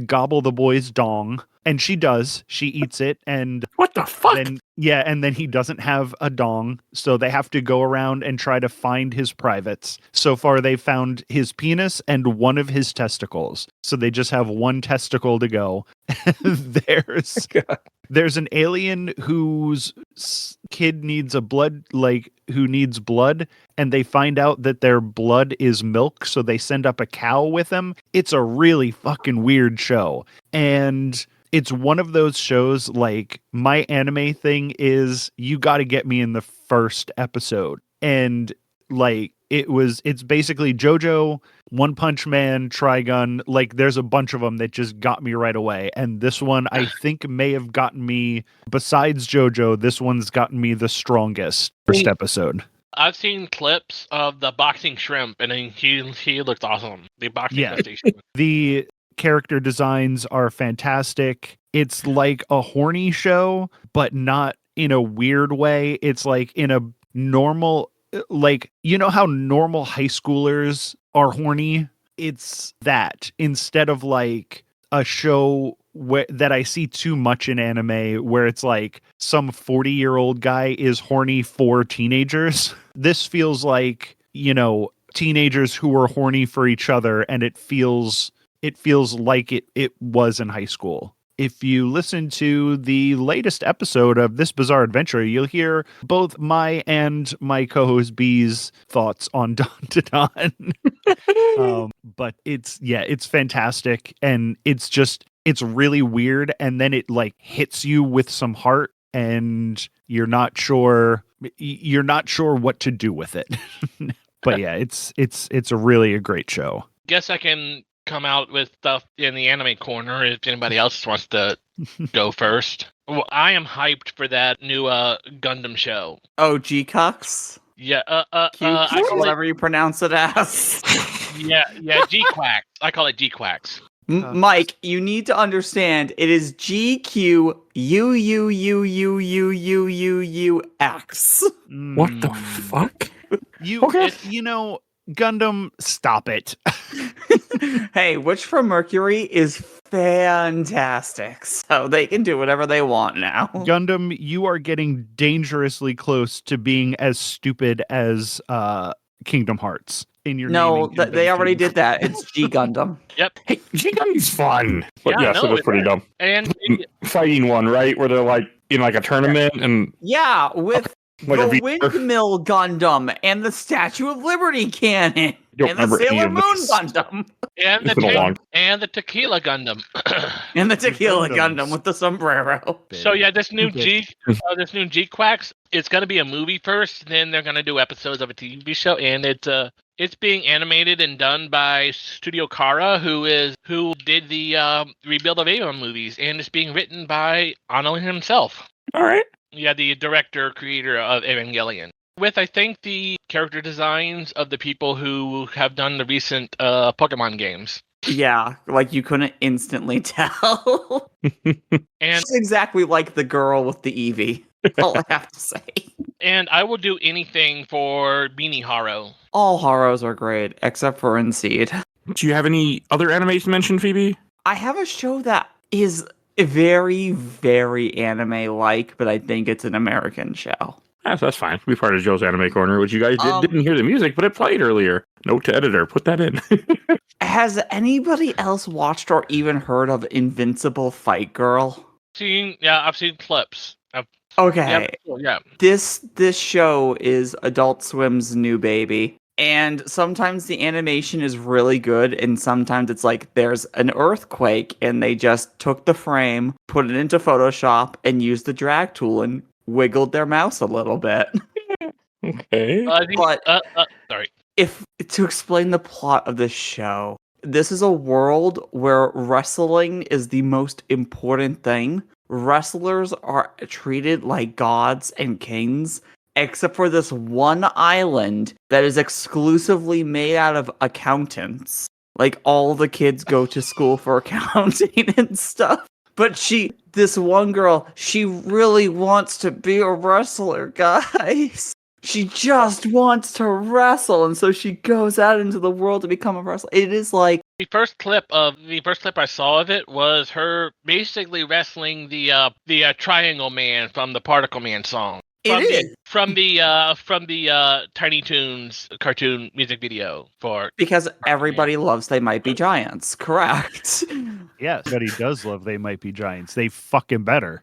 gobble the boy's dong, and she does. She eats it, and
What the fuck?
and then he doesn't have a dong, so they have to go around and try to find his privates. So far, they found his penis and one of his testicles, so they just have one testicle to go. There's an alien whose kid needs who needs blood, and they find out that their blood is milk, so they send up a cow with them. It's a really fucking weird show. And it's one of those shows, like, my anime thing is you got to get me in the first episode. And like it's basically JoJo, One Punch Man, Trigun. Like there's a bunch of them that just got me right away. And this one I think may have gotten me, besides JoJo, this one's gotten me the strongest first episode.
I've seen clips of the boxing shrimp, and he looks awesome. The boxing shrimp.
The character designs are fantastic. It's like a horny show, but not in a weird way. It's like in a normal, like, you know how normal high schoolers are horny? It's that, instead of like a show that I see too much in anime where it's like some 40-year-old guy is horny for teenagers. This feels like, teenagers who are horny for each other, and it feels like it was in high school. If you listen to the latest episode of This Bizarre Adventure, you'll hear both my and my co-host B's thoughts on Don to Don. But it's fantastic, and it's really weird, and then it like hits you with some heart, and you're not sure what to do with it. But yeah, it's really a great show.
Guess I can come out with stuff in the anime corner if anybody else wants to go first. Well, I am hyped for that new Gundam show.
Oh, G-Cox?
Yeah,
whatever you pronounce it as.
yeah, G-Quacks. I call it G-Quacks.
Mike, you need to understand, it is GQUUUUUUUUX.
What the fuck?
Gundam, stop it.
Hey, Witch from Mercury is fantastic. So they can do whatever they want now.
Gundam, you are getting dangerously close to being as stupid as Kingdom Hearts in your
No,
naming
they already
convention.
did that. It's G Gundam.
Hey, G-Gundam's fun. But
Yeah,
yes, it is pretty dumb.
And
Fighting one, right? Where they're like in like a tournament and
Yeah, with
Like a
the
V-
Windmill Gundam and the Statue of Liberty cannon
don't
and the
remember any
Sailor
of
Moon
this.
Gundam
and
It's been a long.
the Tequila Gundam.
and the Tequila
Gundams.
Gundam with the sombrero.
So yeah, this new
Stupid.
G Quacks, it's gonna be a movie first, then they're gonna do episodes of a TV show, and it's being animated and done by Studio Kara, who did the Rebuild of Avon movies, and it's being written by Ono himself.
All right.
Yeah, the director, creator of Evangelion. With, I think, the character designs of the people who have done the recent Pokemon games.
Yeah, like you couldn't instantly tell.
And
It's exactly like the girl with the Eevee. All I have to say.
and I will do anything for Beanie Haro.
All horrors are great, except for Inseed.
Do you have any other animes to mention, Phoebe?
I have a show that is very, very anime-like, but I think it's an American show.
That's fine. We're part of Joe's Anime Corner, which you guys didn't hear the music, but it played earlier. Note to editor, put that in.
Has anybody else watched or even heard of Invincible Fight Girl?
I've seen clips.
Okay,
Yeah.
this show is Adult Swim's new baby. And sometimes the animation is really good, and sometimes it's like there's an earthquake, and they just took the frame, put it into Photoshop, and used the drag tool and wiggled their mouse a little bit.
Okay.
But
Sorry.
if to explain the plot of this show, this is a world where wrestling is the most important thing. Wrestlers are treated like gods and kings, except for this one island that is exclusively made out of accountants. Like, all the kids go to school for accounting and stuff. But this one girl, she really wants to be a wrestler, guys. She just wants to wrestle, and so she goes out into the world to become a wrestler. It is like,
The first clip I saw of it was her basically wrestling the Triangle Man from the Particle Man song. From the Tiny Toons cartoon music video for
because everybody loves They Might Be Giants, correct?
Yes, but he does love They Might Be Giants. They fucking better.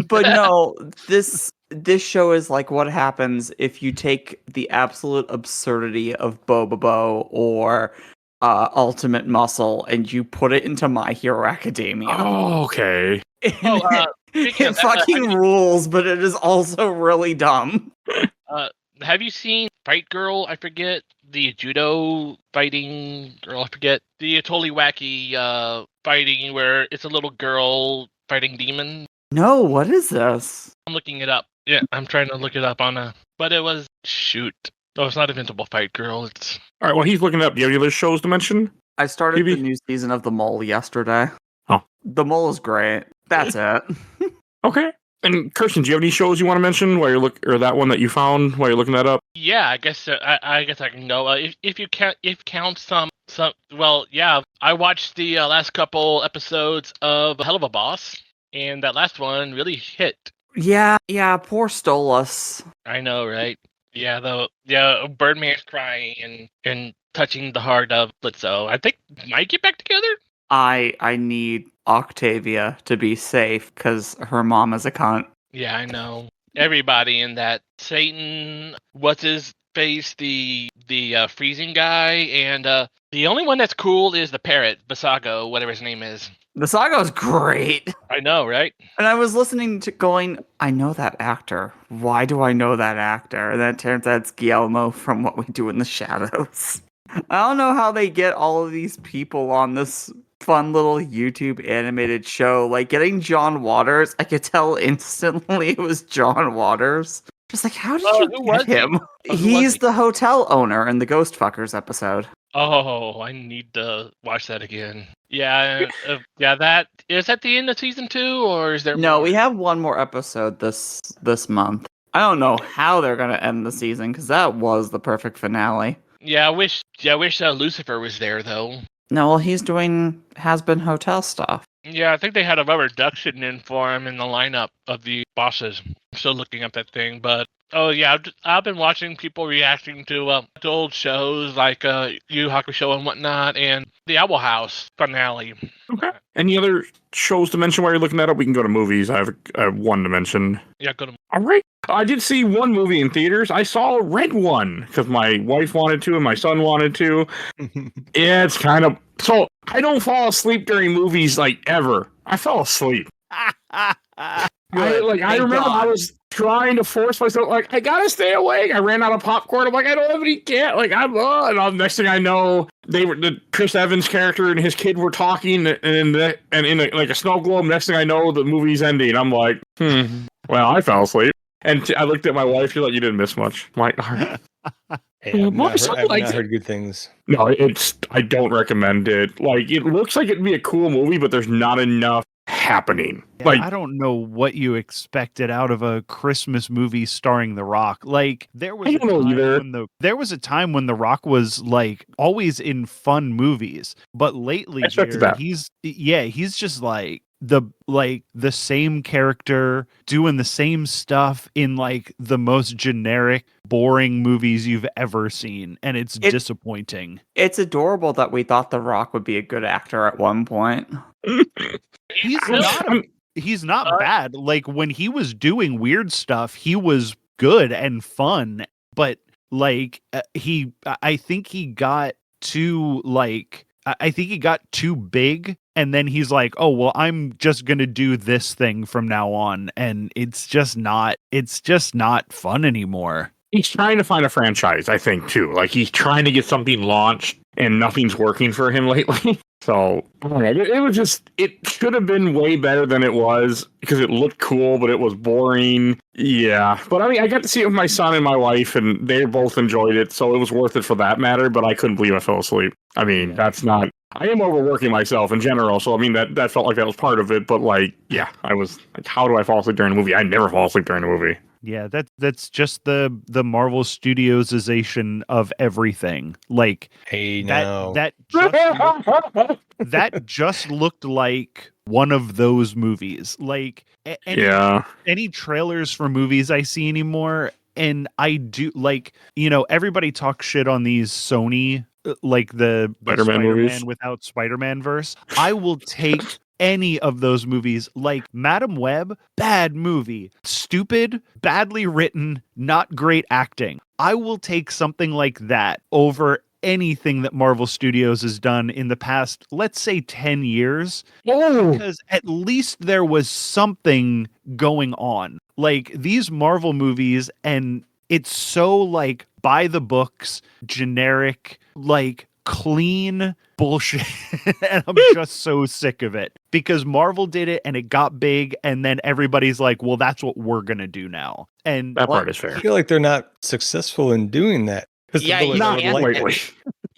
But no, this show is like what happens if you take the absolute absurdity of Bobobo or Ultimate Muscle and you put it into My Hero Academia.
Oh, okay.
It fucking rules, but it is also really dumb.
have you seen Fight Girl? I forget the judo fighting girl. I forget the totally wacky fighting where it's a little girl fighting demons.
No, what is this?
I'm looking it up. Yeah, I'm trying to look it up but it was shoot. No, it's not Invincible Fight Girl. It's
All right, well, he's looking up. Do you have any other shows to mention?
I started
Phoebe?
the new season of The Mole yesterday.
Oh.
The Mole is great. That's it.
Okay. And Carson, do you have any shows you want to mention while you're or that one that you found while you're looking that up?
yeah. I guess I can go. If you count some. Well, yeah. I watched the last couple episodes of Hell of a Boss, and that last one really hit.
Yeah, poor Stolas.
I know, right? Yeah, Birdman's crying and touching the heart of Blitzo. I think might get back together.
I need Octavia to be safe because her mom is a cunt.
Yeah, I know. Everybody in that Satan, what's his face, the freezing guy, and the only one that's cool is the parrot, Basago, whatever his name is.
The saga is great.
I know, right?
And I was listening to going, I know that actor. Why do I know that actor? And then it turns out it's Guillermo from What We Do in the Shadows. I don't know how they get all of these people on this fun little YouTube animated show. Like getting John Waters, I could tell instantly it was John Waters. Just like, how did you get him? He's the hotel owner in the Ghost Fuckers episode.
Oh, I need to watch that again. Yeah, that is at the end of season 2, or is there?
No,
more?
we have one more episode this month. I don't know how they're gonna end the season because that was the perfect finale.
Yeah, I wish Lucifer was there though.
No, well, he's doing has-been hotel stuff.
Yeah, I think they had a reduction in for him in the lineup of the bosses. I'm still looking up that thing, but oh yeah, I've been watching people reacting to old shows like Yu Hakusho and whatnot, and the Owl House finale.
Okay. Any other shows to mention while you're looking that up? We can go to movies. I have one to mention.
Yeah, go to.
All right. I did see one movie in theaters. I saw Red One because my wife wanted to and my son wanted to. Yeah, it's kind of so. I don't fall asleep during movies like ever. I fell asleep. I remember I was trying to force myself, like, I gotta stay awake. I ran out of popcorn. I'm like, I don't have any cat. Like, and next thing I know, the Chris Evans character and his kid were talking, and in a snow globe. Next thing I know, the movie's ending. I'm like, well, I fell asleep. And I looked at my wife. She's like, you didn't miss much. I'm like, all right.
Hey, I've not heard good things.
No, I don't recommend it. Like, it looks like it'd be a cool movie, but there's not enough happening.
Yeah,
like,
I don't know what you expected out of a Christmas movie starring The Rock. Like, there was a time when The Rock was like always in fun movies, but lately he's just like the same character doing the same stuff in like the most generic, boring movies you've ever seen, and it's disappointing.
It's adorable that we thought The Rock would be a good actor at one point.
He's not bad. Like, when he was doing weird stuff, he was good and fun, but like I think he got too big, and then he's like, oh well, I'm just gonna do this thing from now on, and it's just not fun anymore.
He's trying to find a franchise, I think, too. Like, he's trying to get something launched, and nothing's working for him lately. So, I don't know. It should have been way better than it was, because it looked cool, but it was boring. Yeah. But, I mean, I got to see it with my son and my wife, and they both enjoyed it, so it was worth it for that matter, but I couldn't believe I fell asleep. I mean, that's not... I am overworking myself in general, so, I mean, that felt like that was part of it, but, like, yeah, I was... Like, how do I fall asleep during a movie? I never fall asleep during a movie.
Yeah, that's just the Marvel Studiosization of everything. Like,
hey, no,
that just looked like one of those movies. Like, any trailers for movies I see anymore, and I do like, everybody talks shit on these Sony, like the
Spider-Man movies
without Spider-Man verse. I will take any of those movies. Like Madam Web, bad movie, stupid, badly written, not great acting. I will take something like that over anything that Marvel Studios has done in the past, let's say 10 years, because at least there was something going on. Like, these Marvel movies, and it's so like by the books, generic, like clean bullshit. And I'm just so sick of it, because Marvel did it and it got big, and then everybody's like, well, that's what we're gonna do now. And
that part is fair.
I feel like they're not successful in doing that.
Yeah, you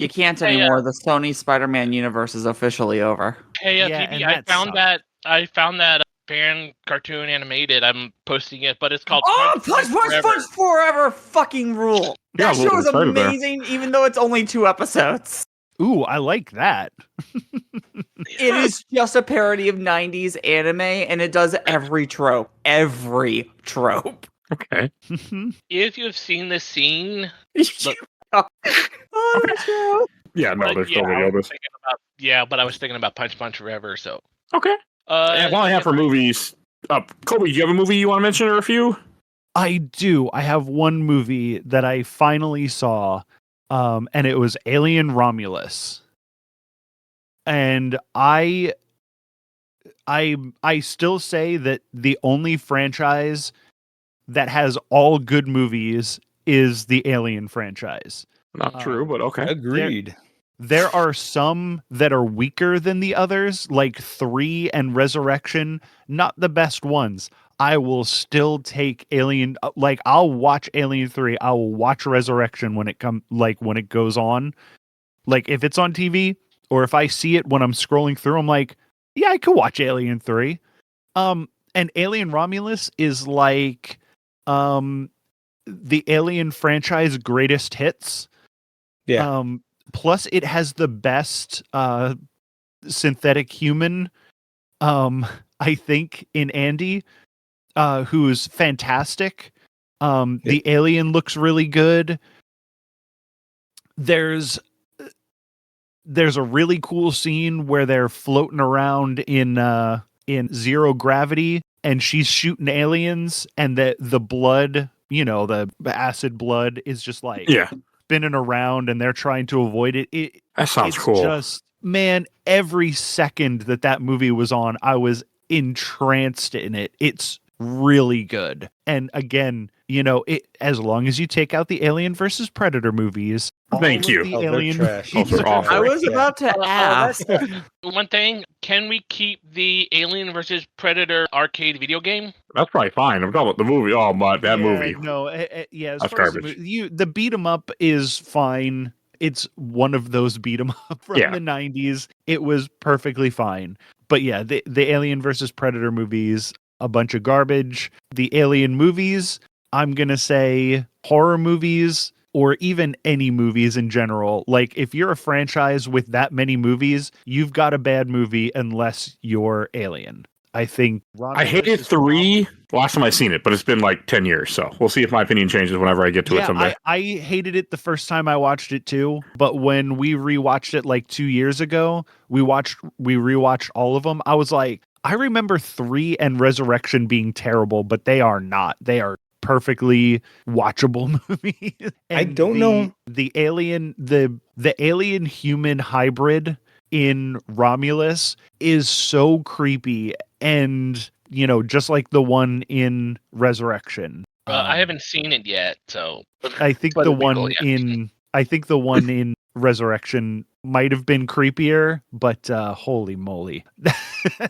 can't anymore. The Sony Spider-Man universe is officially over.
Hey, Phoebe, I found that fan cartoon animated. I'm posting it, but it's called
Punch Forever fucking rule. That show is amazing, even though it's only 2 episodes.
Ooh, I like that.
It is just a parody of 90s anime, and it does every trope. Every trope.
Okay.
If you've seen this scene...
But
I was thinking about Punch Forever, so...
Okay. While I have for movies... Colby, do you have a movie you want to mention or a few?
I do. I have one movie that I finally saw, and it was Alien Romulus. And I still say that the only franchise that has all good movies is the Alien franchise.
Not true, but okay.
Agreed.
There are some that are weaker than the others, like 3 and Resurrection, not the best ones. I will still take Alien, like I'll watch Alien 3, I will watch Resurrection when it goes on. Like, if it's on TV, or if I see it when I'm scrolling through, I'm like, yeah, I could watch Alien 3. And Alien Romulus is like the Alien franchise greatest hits.
Yeah.
Plus, it has the best synthetic human, I think, in Andy, who's fantastic. The alien looks really good. There's a really cool scene where they're floating around in zero gravity, and she's shooting aliens, and the blood, the acid blood is just like spinning around, and they're trying to avoid it.
That sounds
it's
cool.
Just, man, every second that movie was on, I was entranced in it. It's really good. And again, as long as you take out the Alien versus Predator movies,
Thank you.
The
Oh, they're
Alien
trash.
Those are awful.
I was about to ask.
One thing, can we keep the Alien versus Predator arcade video game?
That's probably fine. I'm talking about the movie. Oh, my, that movie.
No, as
That's
far
garbage.
as the beat 'em up is fine. It's one of those beat 'em up from the 90s. It was perfectly fine. But yeah, the Alien versus Predator movies, a bunch of garbage. The Alien movies, I'm going to say horror movies, or even any movies in general. Like, if you're a franchise with that many movies, you've got a bad movie unless you're Alien. I think
I hated 3 last time I seen it, but it's been like 10 years, so we'll see if my opinion changes whenever I get to it someday.
I hated it the first time I watched it too, but when we rewatched it like 2 years ago, we rewatched all of them. I was like, I remember 3 and Resurrection being terrible, but they are not. They are perfectly watchable movies.
I don't know.
The alien human hybrid in Romulus is so creepy, and just like the one in Resurrection.
I haven't seen it yet, so
I think the one in Resurrection might have been creepier, but holy moly.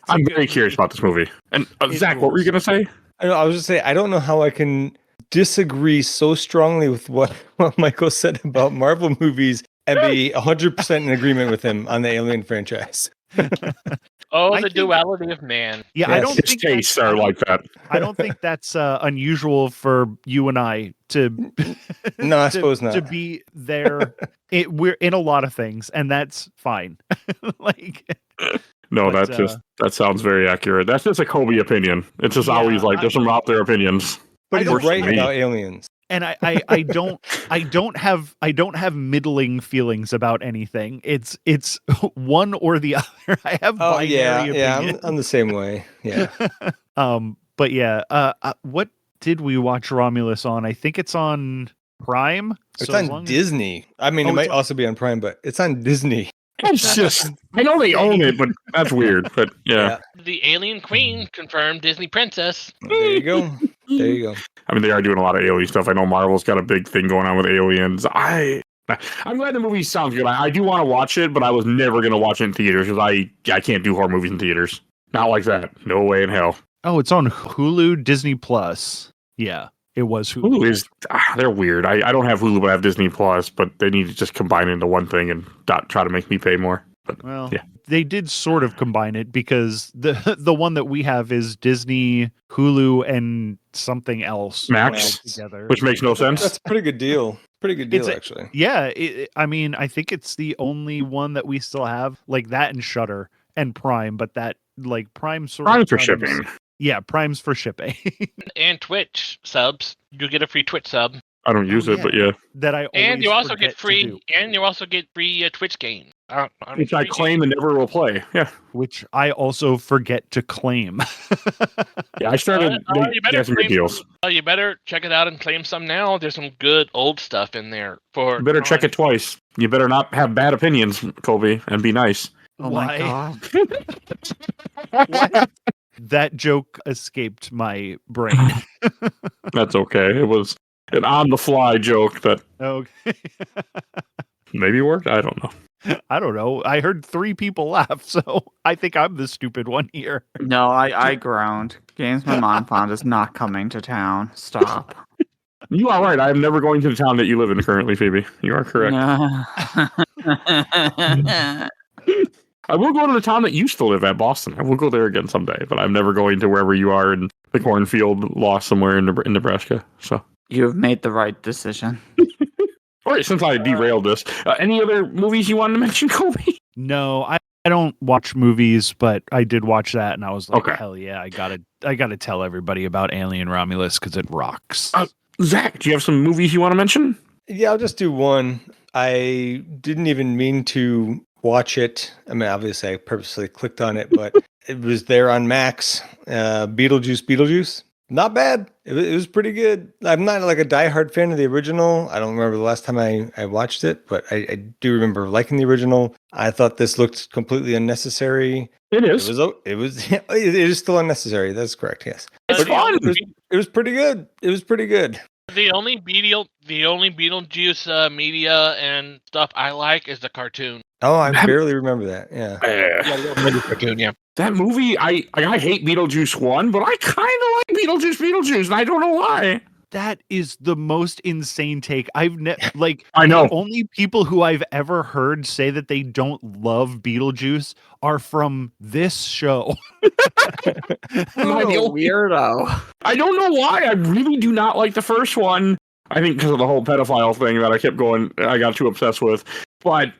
I'm very curious about this movie. And Zach, what were you going to say?
I was just saying, I don't know how I can disagree so strongly with what Michael said about Marvel movies and be 100% in agreement with him on the Alien franchise.
The duality of man.
Yeah,
Yes.
I don't
His
think
tastes are like that.
I don't think that's unusual for you and I to
No, I suppose not.
to be there. We're in a lot of things, and that's fine.
No,
But,
that sounds very accurate. That's just a Colby opinion. It's just always like there's some out there opinions.
But he's
Worse
right
than me.
about aliens.
And I don't have middling feelings about anything. It's one or the other. I have binary opinions.
I'm the same way. Yeah.
But yeah, what did we watch Romulus on? I think it's on Prime.
It's
So as
on
long as-
Disney. I mean,
Oh,
it
it's
might
on-
also be on Prime, but it's on Disney.
It's just, I know they own it, but that's weird. But yeah.
The Alien Queen confirmed Disney Princess.
There you go. There you go.
I mean, they are doing a lot of alien stuff. I know Marvel's got a big thing going on with aliens. I'm glad the movie sounds good. I do want to watch it, but I was never going to watch it in theaters because I can't do horror movies in theaters. Not like that. No way in hell.
Oh, it's on Hulu, Disney Plus. Yeah, it was Hulu.
Hulu is, they're weird. I don't have Hulu, but I have Disney Plus, but they need to just combine it into one thing and not try to make me pay more. But
Well,
yeah.
they did sort of combine it because the one that we have is Disney, Hulu, and something else
Max,
rolled together.
which makes no sense.
That's a pretty good deal. Pretty good deal,
It's a-
actually.
Yeah, I mean, I think it's the only one that we still have, like that and Shudder and Prime, but that like Prime sort
Prime
of
for
comes-
shipping.
Yeah, Prime's for shipping.
And Twitch subs. You get a free Twitch sub.
I don't use it,
yeah.
but yeah.
that I
And you
always
also
forget
get
to
free
do,
Twitch game.
Which I claim and never will play. Yeah.
which I also forget to claim.
Yeah, I started.
You
They have some good
claim
deals.
you better check it out and claim some now. There's some good old stuff in there.
You better check it twice. You better not have bad opinions, Colby, and be nice.
Oh
Why?
my god.
What? That joke escaped my brain.
That's okay. It was an on-the-fly joke that
Okay.
maybe worked. I don't know.
I don't know. I heard 3 people laugh, so I think I'm the stupid one here.
No, I groaned. Games my mom found is not coming to town. Stop.
You are right. I am never going to the town that you live in currently, Phoebe. You are correct. I will go to the town that you used to live at, Boston. I will go there again someday, but I'm never going to wherever you are in the cornfield lost somewhere in Nebraska. So
You have made the right decision.
All right, since I derailed this, any other movies you wanted to mention, Colby?
No, I don't watch movies, but I did watch that, and I was like,
Okay.
hell yeah, I gotta tell everybody about Alien Romulus because it rocks.
Zach, do you have some movies you want to mention?
Yeah, I'll just do one. I didn't even mean to watch it. I mean, obviously, I purposely clicked on it, but it was there on Max. Beetlejuice. Not bad. It was pretty good. I'm not like a diehard fan of the original. I don't remember the last time I watched it, but I do remember liking the original. I thought this looked completely unnecessary.
It is.
It is still unnecessary. That's correct. Yes.
It's
But
fun.
It was pretty good. It was pretty good.
The only Beetlejuice media and stuff I like is the cartoon.
Oh, I barely remember that. Yeah.
Cartoon, yeah.
That movie, I hate Beetlejuice 1, but I kind of like Beetlejuice, and I don't know why.
That is the most insane take.
I know.
The only people who I've ever heard say that they don't love Beetlejuice are from this show.
Weirdo.
I don't know why. I really do not like the first one. I think because of the whole pedophile thing that I got too obsessed with. But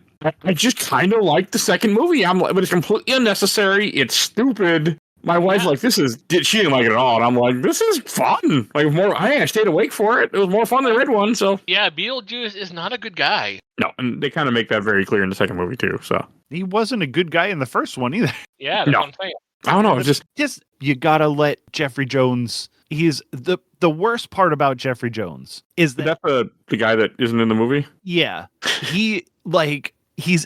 I just kind of like the second movie. But it's completely unnecessary. It's stupid. My wife's like, she didn't like it at all. And I'm like, this is fun. Like I stayed awake for it. It was more fun than the red one. So
yeah, Beetlejuice is not a good guy.
No, and they kind of make that very clear in the second movie too. So
he wasn't a good guy in the first one either.
Yeah, that's what I'm saying.
I don't know. It's
just you gotta let Jeffrey Jones. He's the worst part about Jeffrey Jones is that
the guy that isn't in the movie.
Yeah, he's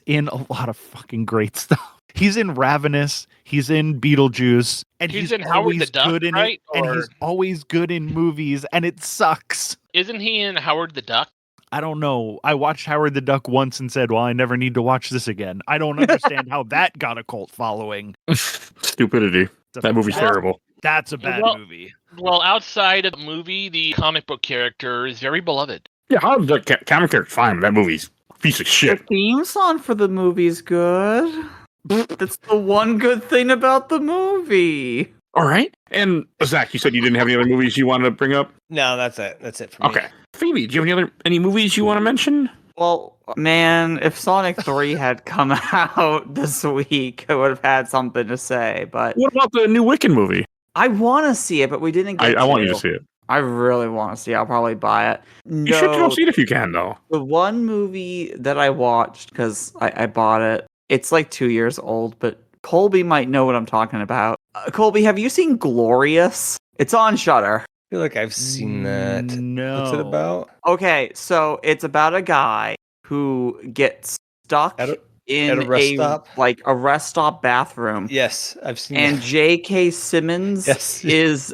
in a lot of fucking great stuff. He's in Ravenous. He's in Beetlejuice, and he's
in Howard the Duck,
good in
right?
it. And he's always good in movies, and it sucks.
Isn't he in Howard the Duck?
I don't know. I watched Howard the Duck once and said, well, I never need to watch this again. I don't understand how that got a cult following.
Stupidity. That movie's terrible.
That's a bad movie.
Well, outside of the movie, the comic book character is very beloved.
Yeah, how the comic character's fine. That movie's a piece of shit.
The theme song for the movie's good. That's the one good thing about the movie.
All right. And Zach, you said you didn't have any other movies you wanted to bring up?
No, that's it. That's it for me.
Okay. Phoebe, do you have any movies you want to mention?
Well, man, if Sonic 3 had come out this week, I would have had something to say. But
what about the new Wiccan movie?
I want to see it, but we didn't get
I want you to see it.
I really want to see it. I'll probably buy it.
You should go see it if you can, though.
The one movie that I watched, because I bought it, it's like 2 years old, but Colby might know what I'm talking about. Colby, have you seen Glorious? It's on Shudder.
I feel like I've seen that.
No.
What's it about?
Okay, so it's about a guy who gets stuck in
a rest stop
bathroom.
Yes, I've seen
and
that.
J.K. Simmons is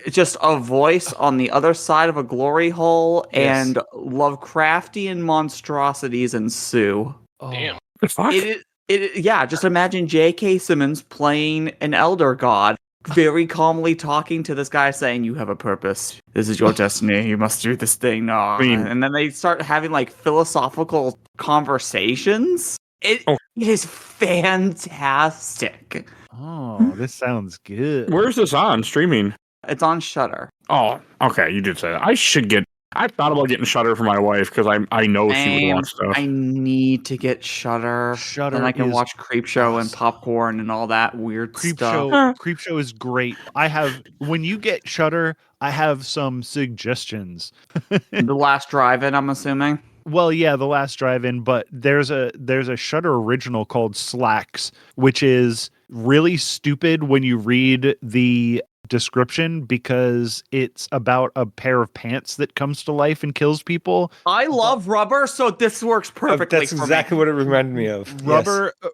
just a voice on the other side of a glory hole, and Lovecraftian monstrosities ensue.
Oh.
Damn.
The fuck?
Just imagine J.K. Simmons playing an elder god, very calmly talking to this guy saying, you have a purpose. This is your destiny. You must do this thing. And then they start having like philosophical conversations. It is fantastic.
Oh, this sounds good.
Where's this on? Streaming?
It's on Shudder.
Oh, okay. You did say that. I thought about getting Shudder for my wife because I know she would want stuff.
I need to get Shudder.
Shudder,
and I can watch Creepshow and Popcorn and all that weird stuff.
Creepshow is great. When you get Shudder, I have some suggestions.
The Last Drive-In, I'm assuming.
Well, yeah, The Last Drive-In, but there's a Shudder original called Slacks, which is really stupid when you read the description because it's about a pair of pants that comes to life and kills people.
I love Rubber, so this works perfectly.
That's exactly what it reminded me of.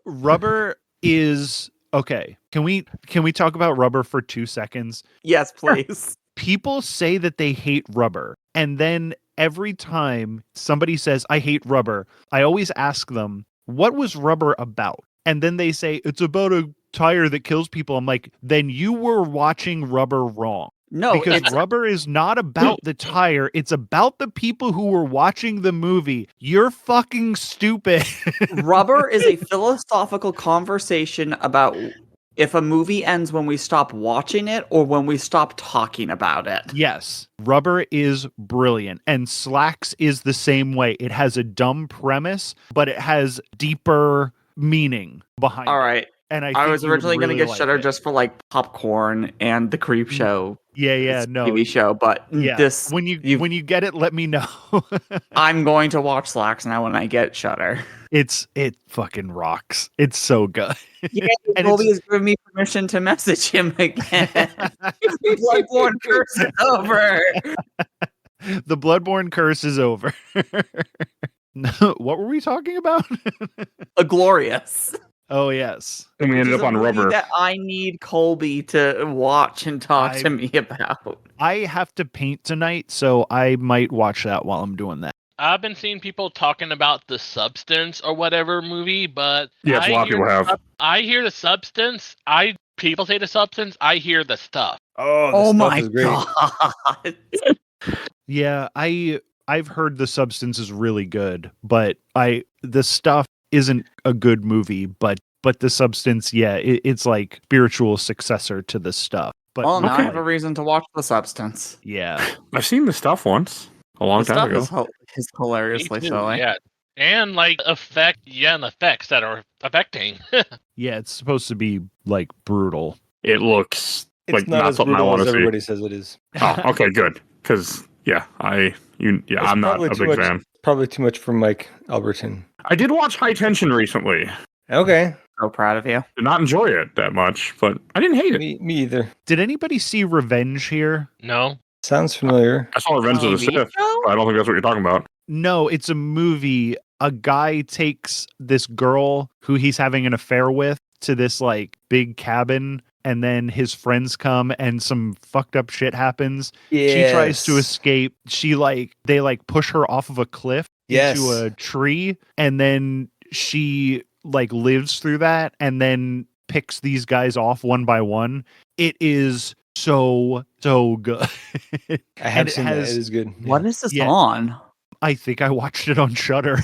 Rubber is okay. Can we talk about Rubber for 2 seconds?
Yes, please.
People say that they hate Rubber, and then every time somebody says I hate Rubber, I always ask them, what was Rubber about? And then they say it's about a tire that kills people. I'm like, then you were watching Rubber wrong.
No,
because Rubber is not about the tire. It's about the people who were watching the movie. You're fucking stupid.
Rubber is a philosophical conversation about if a movie ends when we stop watching it or when we stop talking about it.
Yes, Rubber is brilliant, and Slacks is the same way. It has a dumb premise, but it has deeper meaning behind
All
it.
right.
And I
I
think
was
you would
originally going to
really
get
like
Shudder
it.
just for like popcorn and the Creep Show.
Yeah, no.
TV show, but
Yeah,
this
when you get it, let me know.
I'm going to watch Slacks now when I get Shudder.
It fucking rocks. It's so good.
Yeah,
And
Colby
it's-
has given me permission to message him again. Bloodborne curse is over.
The Bloodborne curse is over. What were we talking about?
A glorious.
Oh yes.
And we
Which
ended
is
up on
a movie
Rubber.
that I need Colby to watch and talk to me about.
I have to paint tonight, so I might watch that while I'm doing that.
I've been seeing people talking about the Substance or whatever movie, but
Yes, a lot of people have.
I hear the Substance. People say the Substance. I hear the stuff.
Oh, the stuff
My
is great.
god.
Yeah, I've heard The Substance is really good, but the stuff isn't a good movie, but The Substance, yeah, it's like spiritual successor to the stuff. But
Well, now I
Okay.
have a reason to watch The Substance.
yeah.
I've seen the stuff once, a long
The
time
stuff
ago.
is hilariously
Me too,
silly.
yeah. And like and effects that are affecting.
Yeah, it's supposed to be like brutal.
It looks
It's
like
not
not
as
something I
brutal
want
as
to see.
everybody says it is.
Oh, okay, good. Because I'm not
probably
a
too
big
much-
fan.
Probably too much for Mike Albertin.
I did watch High Tension recently.
Okay,
So proud of you.
Did not enjoy it that much, but I didn't hate it.
me either.
Did anybody see Revenge here?
No.
Sounds familiar.
I saw Revenge of the
TV
Sith,
show?
but I don't think that's what you're talking about.
No, it's a movie. A guy takes this girl who he's having an affair with to this like big cabin, and then his friends come and some fucked up shit happens. She tries to escape. They push her off of a cliff into a tree, and then she like lives through that and then picks these guys off one by one. It is so good.
I have
and it
seen that.
has-
It is good.
What is this
Yeah.
on?
I think I watched it on Shudder.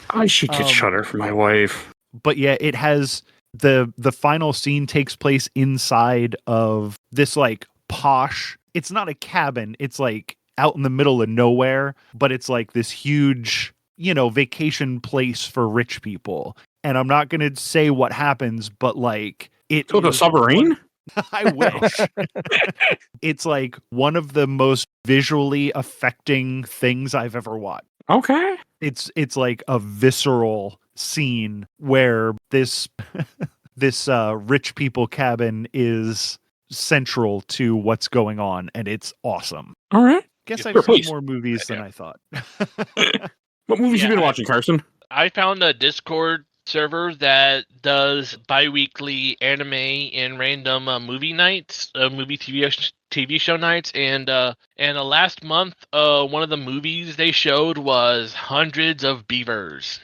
I should get
Um,
Shudder for my wife.
But yeah, it has the final scene takes place inside of this like posh. It's not a cabin. It's like out in the middle of nowhere, but it's like this huge, vacation place for rich people. And I'm not going to say what happens, but like it
So the
is
submarine?
I wish. It's like one of the most visually affecting things I've ever watched.
Okay.
It's like a visceral scene where this rich people cabin is central to what's going on, and it's awesome.
All right.
Guess
Yeah,
I've seen
please.
more movies than
Yeah.
I thought.
What movies you
Yeah,
been watching, Carson?
I found a Discord server that does bi-weekly anime and random movie nights, movie TV show nights, and last month, one of the movies they showed was Hundreds of Beavers.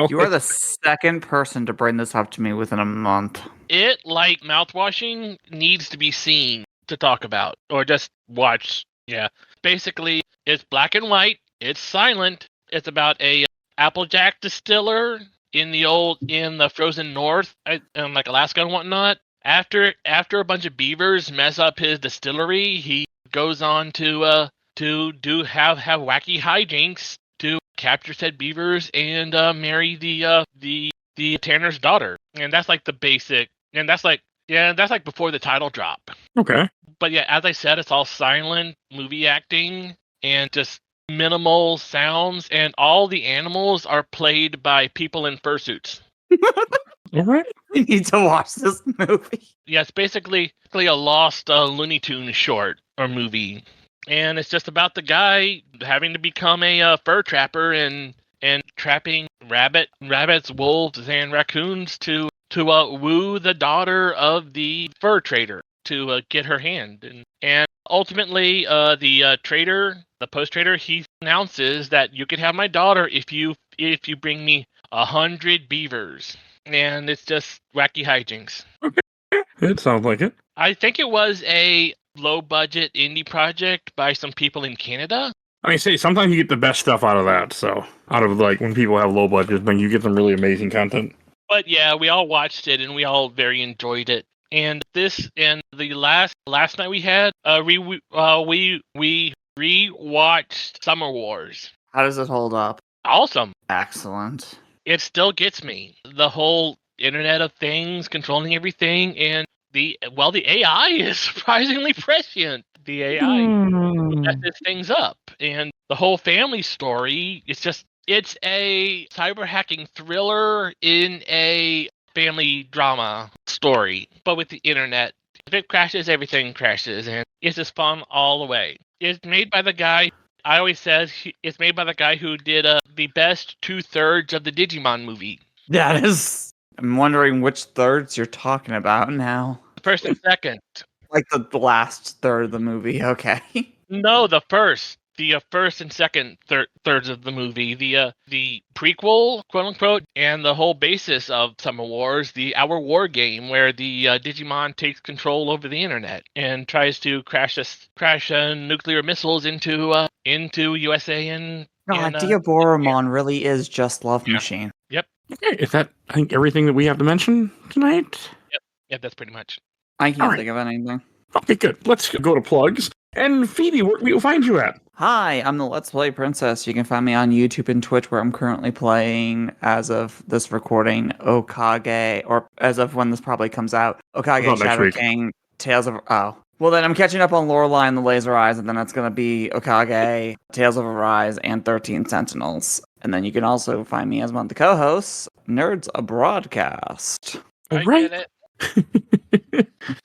You are the second person to bring this up to me within a month.
It, like mouthwashing, needs to be seen to talk about or just watch. Yeah, basically, it's black and white. It's silent. It's about a Applejack distiller in the frozen north, in like Alaska and whatnot. After a bunch of beavers mess up his distillery, he goes on to have wacky hijinks to capture said beavers and marry the tanner's daughter. And that's like the basic. And that's like before the title drop.
Okay.
But yeah, as I said, it's all silent movie acting and just minimal sounds, and all the animals are played by people in fursuits.
All right.
I need to watch this movie.
Yeah, it's basically a lost Looney Tunes short or movie, and it's just about the guy having to become a fur trapper and trapping rabbits, wolves, and raccoons to woo the daughter of the fur trader to get her hand, and ultimately the post trader, he announces that you can have my daughter if you bring me 100 beavers, and it's just wacky hijinks.
It sounds like it.
I think it was a low budget indie project by some people in Canada.
I mean, sometimes you get the best stuff out of that. So, out of like when people have low budgets, then you get some really amazing content.
But yeah, we all watched it and we all very enjoyed it. And this and the last night we had, we rewatched Summer Wars.
How does it hold up?
Awesome.
Excellent.
It still gets me. The whole Internet of Things controlling everything, and the AI is surprisingly prescient. The AI messes things up, and the whole family story. It's a cyber hacking thriller in a family drama story, but with the internet. If it crashes, everything crashes, and it's just fun all the way. It's made by the guy. I always says it's made by the guy who did the best 2/3 of the Digimon movie.
That is. I'm wondering which thirds you're talking about now.
The first and second.
Like the last third of the movie. Okay.
No, the first. The first and second thirds of the movie. The prequel, quote unquote, and the whole basis of Summer Wars, our war game where the Digimon takes control over the internet and tries to crash nuclear missiles into USA and.
God, Diaboromon really is just Love
Yeah.
Machine.
Yep.
Okay, is that, I think, everything that we have to mention tonight?
Yep, that's pretty much.
I can't
Alright.
think of anything.
Okay, good. Let's go to plugs. And Phoebe, where can we find you at?
Hi, I'm the Let's Play Princess. You can find me on YouTube and Twitch, where I'm currently playing, as of this recording, Okage, or as of when this probably comes out,
About
Okage
next
Shadow
week.
King, Tales of... Oh. Well, then I'm catching up on Lorelei and the Laser Eyes, and then it's going to be Okage, Tales of Arise, and 13 Sentinels. And then you can also find me as one of the co-hosts, Nerds A Broadcast.
I
Right.
get it.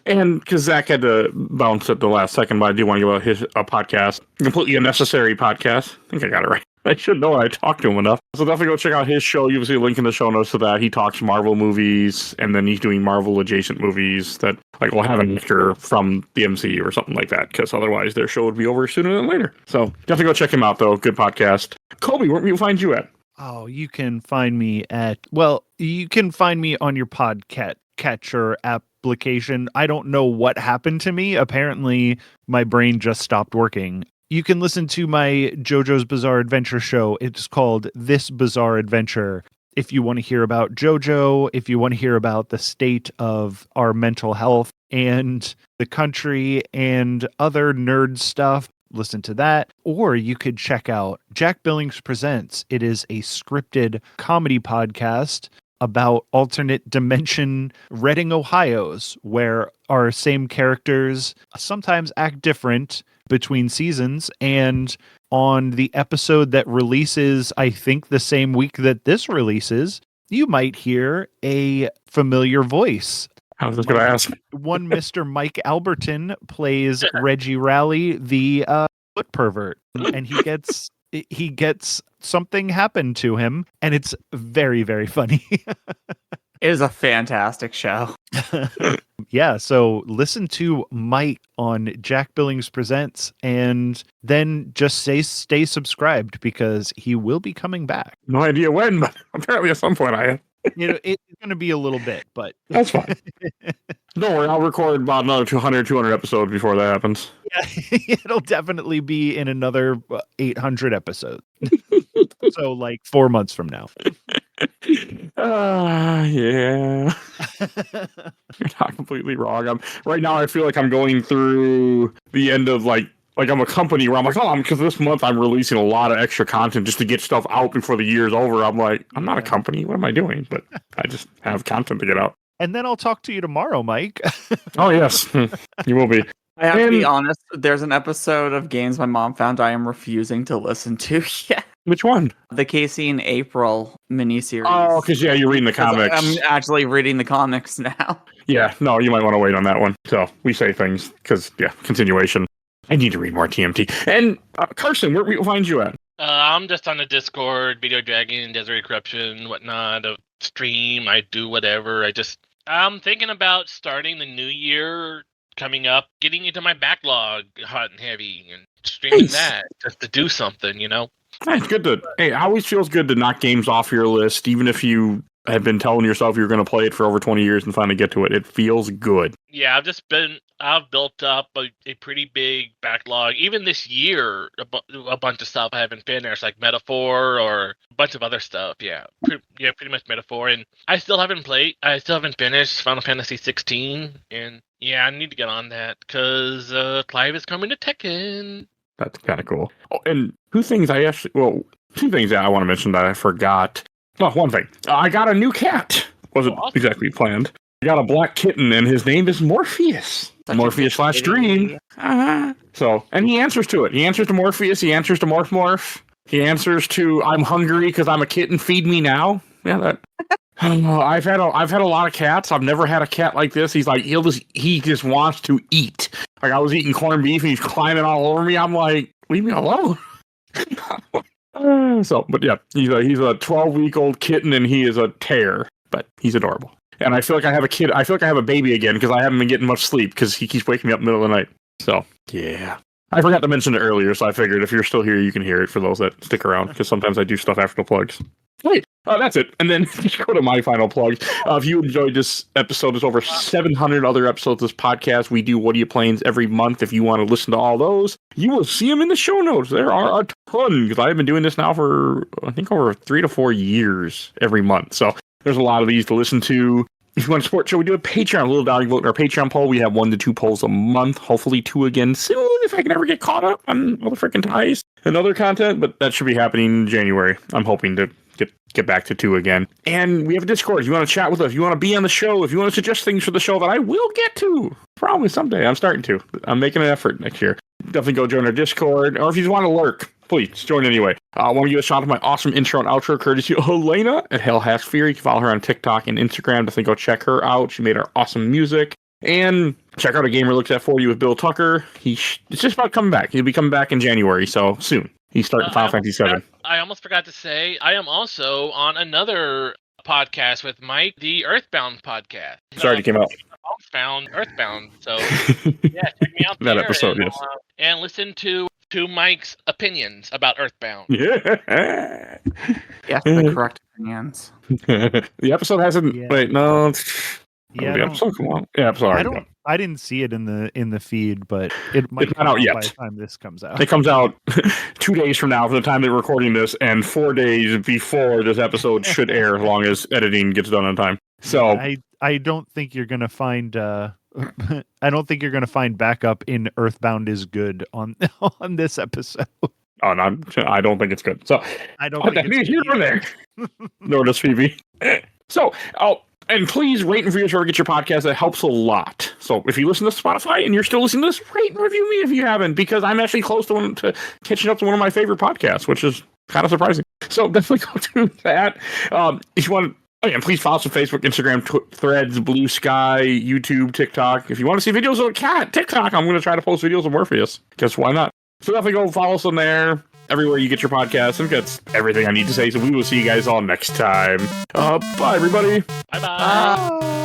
And because Zach had to bounce at the last second, but I do want to give out his podcast, completely unnecessary podcast. I think I got it right. I should know I talked to him enough. So definitely go check out his show. You'll see a link in the show notes to that. He talks Marvel movies, and then he's doing Marvel adjacent movies that like will have an actor from the MCU or something like that, because otherwise their show would be over sooner than later. So definitely go check him out, though. Good podcast. Colby, where can we find you at?
Oh, you can find me on your podcatcher application. I don't know what happened to me. Apparently, my brain just stopped working. You can listen to my JoJo's Bizarre Adventure show. It's called This Bizarre Adventure. If you want to hear about JoJo, if you want to hear about the state of our mental health and the country and other nerd stuff, listen to that. Or you could check out Jack Billings Presents. It is a scripted comedy podcast about alternate dimension Reading, Ohio's, where our same characters sometimes act different between seasons. And on the episode that releases, I think the same week that this releases, you might hear a familiar voice.
I was just going to ask.
One Mr. Mike Albertin plays Reggie Raleigh, the foot pervert, and he gets something happen to him, and it's very, very funny.
It is a fantastic show.
Yeah, so listen to Mike on Jack Billings Presents, and then just stay subscribed, because he will be coming back.
No idea when, but apparently at some point I am.
It's going to be a little bit, but
That's fine. Don't worry, I'll record about another 200 episodes before that happens.
yeah, it'll definitely be in another 800 episodes. So like 4 months from now.
Yeah. You're not completely wrong. Right now I feel like I'm going through the end of like I'm a company where I'm like, because this month I'm releasing a lot of extra content just to get stuff out before the year's over. I'm like, I'm not a company. What am I doing? But I just have content to get out.
And then I'll talk to you tomorrow, Mike.
Oh, yes. You will be.
I have to be honest, there's an episode of Games my mom found I am refusing to listen to yet.
Which one?
The Casey and April miniseries.
Oh, because, you're reading the
'Cause
comics.
I'm actually reading the comics now.
Yeah, no, you might want to wait on that one. So we say things because, continuation. I need to read more TMT. And Carson, where we find you at?
I'm just on the Discord, Video Dragon, Desert Corruption, whatnot. Stream, I do whatever. I'm thinking about starting the new year coming up, getting into my backlog hot and heavy, and streaming that just to do something,
It's good to. Hey, it always feels good to knock games off your list, even if you have been telling yourself you're going to play it for over 20 years and finally get to it. It feels good.
Yeah, I've built up a pretty big backlog. Even this year, a bunch of stuff I haven't finished, like Metaphor or a bunch of other stuff. Yeah, pretty much Metaphor. And I still haven't finished Final Fantasy 16. And yeah, I need to get on that because Clive is coming to Tekken.
That's kind of cool. Oh, and two things that I want to mention that I forgot. Well, one thing. I got a new cat. Wasn't
Awesome.
exactly planned. I got a black kitten, and his name is Morpheus. Morpheus/Dream. So, and he answers to it. He answers to Morpheus. He answers to Morph. He answers to I'm hungry because I'm a kitten. Feed me now. Yeah, that. I've had a lot of cats. I've never had a cat like this. He's like he just wants to eat. Like I was eating corned beef and he's climbing all over me. I'm like, leave me alone. But yeah, he's a 12-week-old kitten and he is a tear, but he's adorable. And I feel like I have a kid. I feel like I have a baby again because I haven't been getting much sleep because he keeps waking me up in the middle of the night. So yeah, I forgot to mention it earlier, so I figured if you're still here, you can hear it for those that stick around because sometimes I do stuff after the plugs. Hey, that's it. And then just go to my final plug. If you enjoyed this episode, there's over 700 other episodes of this podcast. We do What Are You Playing every month. If you want to listen to all those, you will see them in the show notes. There are a ton because I've been doing this now for, I think, over 3 to 4 years every month. So there's a lot of these to listen to. If you want to support the show, we do a Patreon. A little down, you vote in our Patreon poll. We have 1 to 2 polls a month. Hopefully 2 again soon if I can ever get caught up on all the freaking ties and other content. But that should be happening in January. I'm hoping to get back to 2 again. And we have a Discord. If you want to chat with us, if you want to be on the show, if you want to suggest things for the show that I will get to, probably someday. I'm starting to. I'm making an effort next year. Definitely go join our Discord. Or if you want to lurk, please join anyway. I want to give a shout out to my awesome intro and outro courtesy of Helena at Hell Has Fury. You can follow her on TikTok and Instagram. Definitely go check her out. She made our awesome music. And check out A Gamer Looks at 40 with Bill Tucker. It's just about coming back. He'll be coming back in January, so soon. He's starting Final Fantasy VII.
I almost forgot to say, I am also on another podcast with Mike, the Earthbound podcast.
Sorry, it came out.
Earthbound. So, yeah, check me out there.
That episode, yes.
And listen to Mike's opinions about Earthbound.
Yeah.
Yes, the correct opinions.
The episode hasn't.
Yeah.
Wait, no.
Yeah,
the episode come on. Yeah, I'm sorry.
I didn't see it in the feed, but it might
It's
come
not out
out
yet.
by the time this comes out.
It comes out 2 days from now, from the time they're recording this, and 4 days before this episode should air, as long as editing gets done on time. So
I don't think you're gonna find. I don't think you're gonna find backup in Earthbound is good on this episode.
Oh, no, I don't think it's good. So
I don't
that
think it's
here
good
or there. Nor does Phoebe. So, and please rate and review us wherever you get your podcast. That helps a lot. So if you listen to Spotify and you're still listening to this, rate and review me if you haven't, because I'm actually close to catching up to one of my favorite podcasts, which is kind of surprising. So definitely go do that. If you want, again, please follow us on Facebook, Instagram, Threads, Blue Sky, YouTube, TikTok. If you want to see videos of a cat, TikTok, I'm going to try to post videos of Morpheus, because why not? So definitely go follow us on there. Everywhere you get your podcast. And that's everything I need to say. So we will see you guys all next time. Bye, everybody.
Bye-bye.
Bye.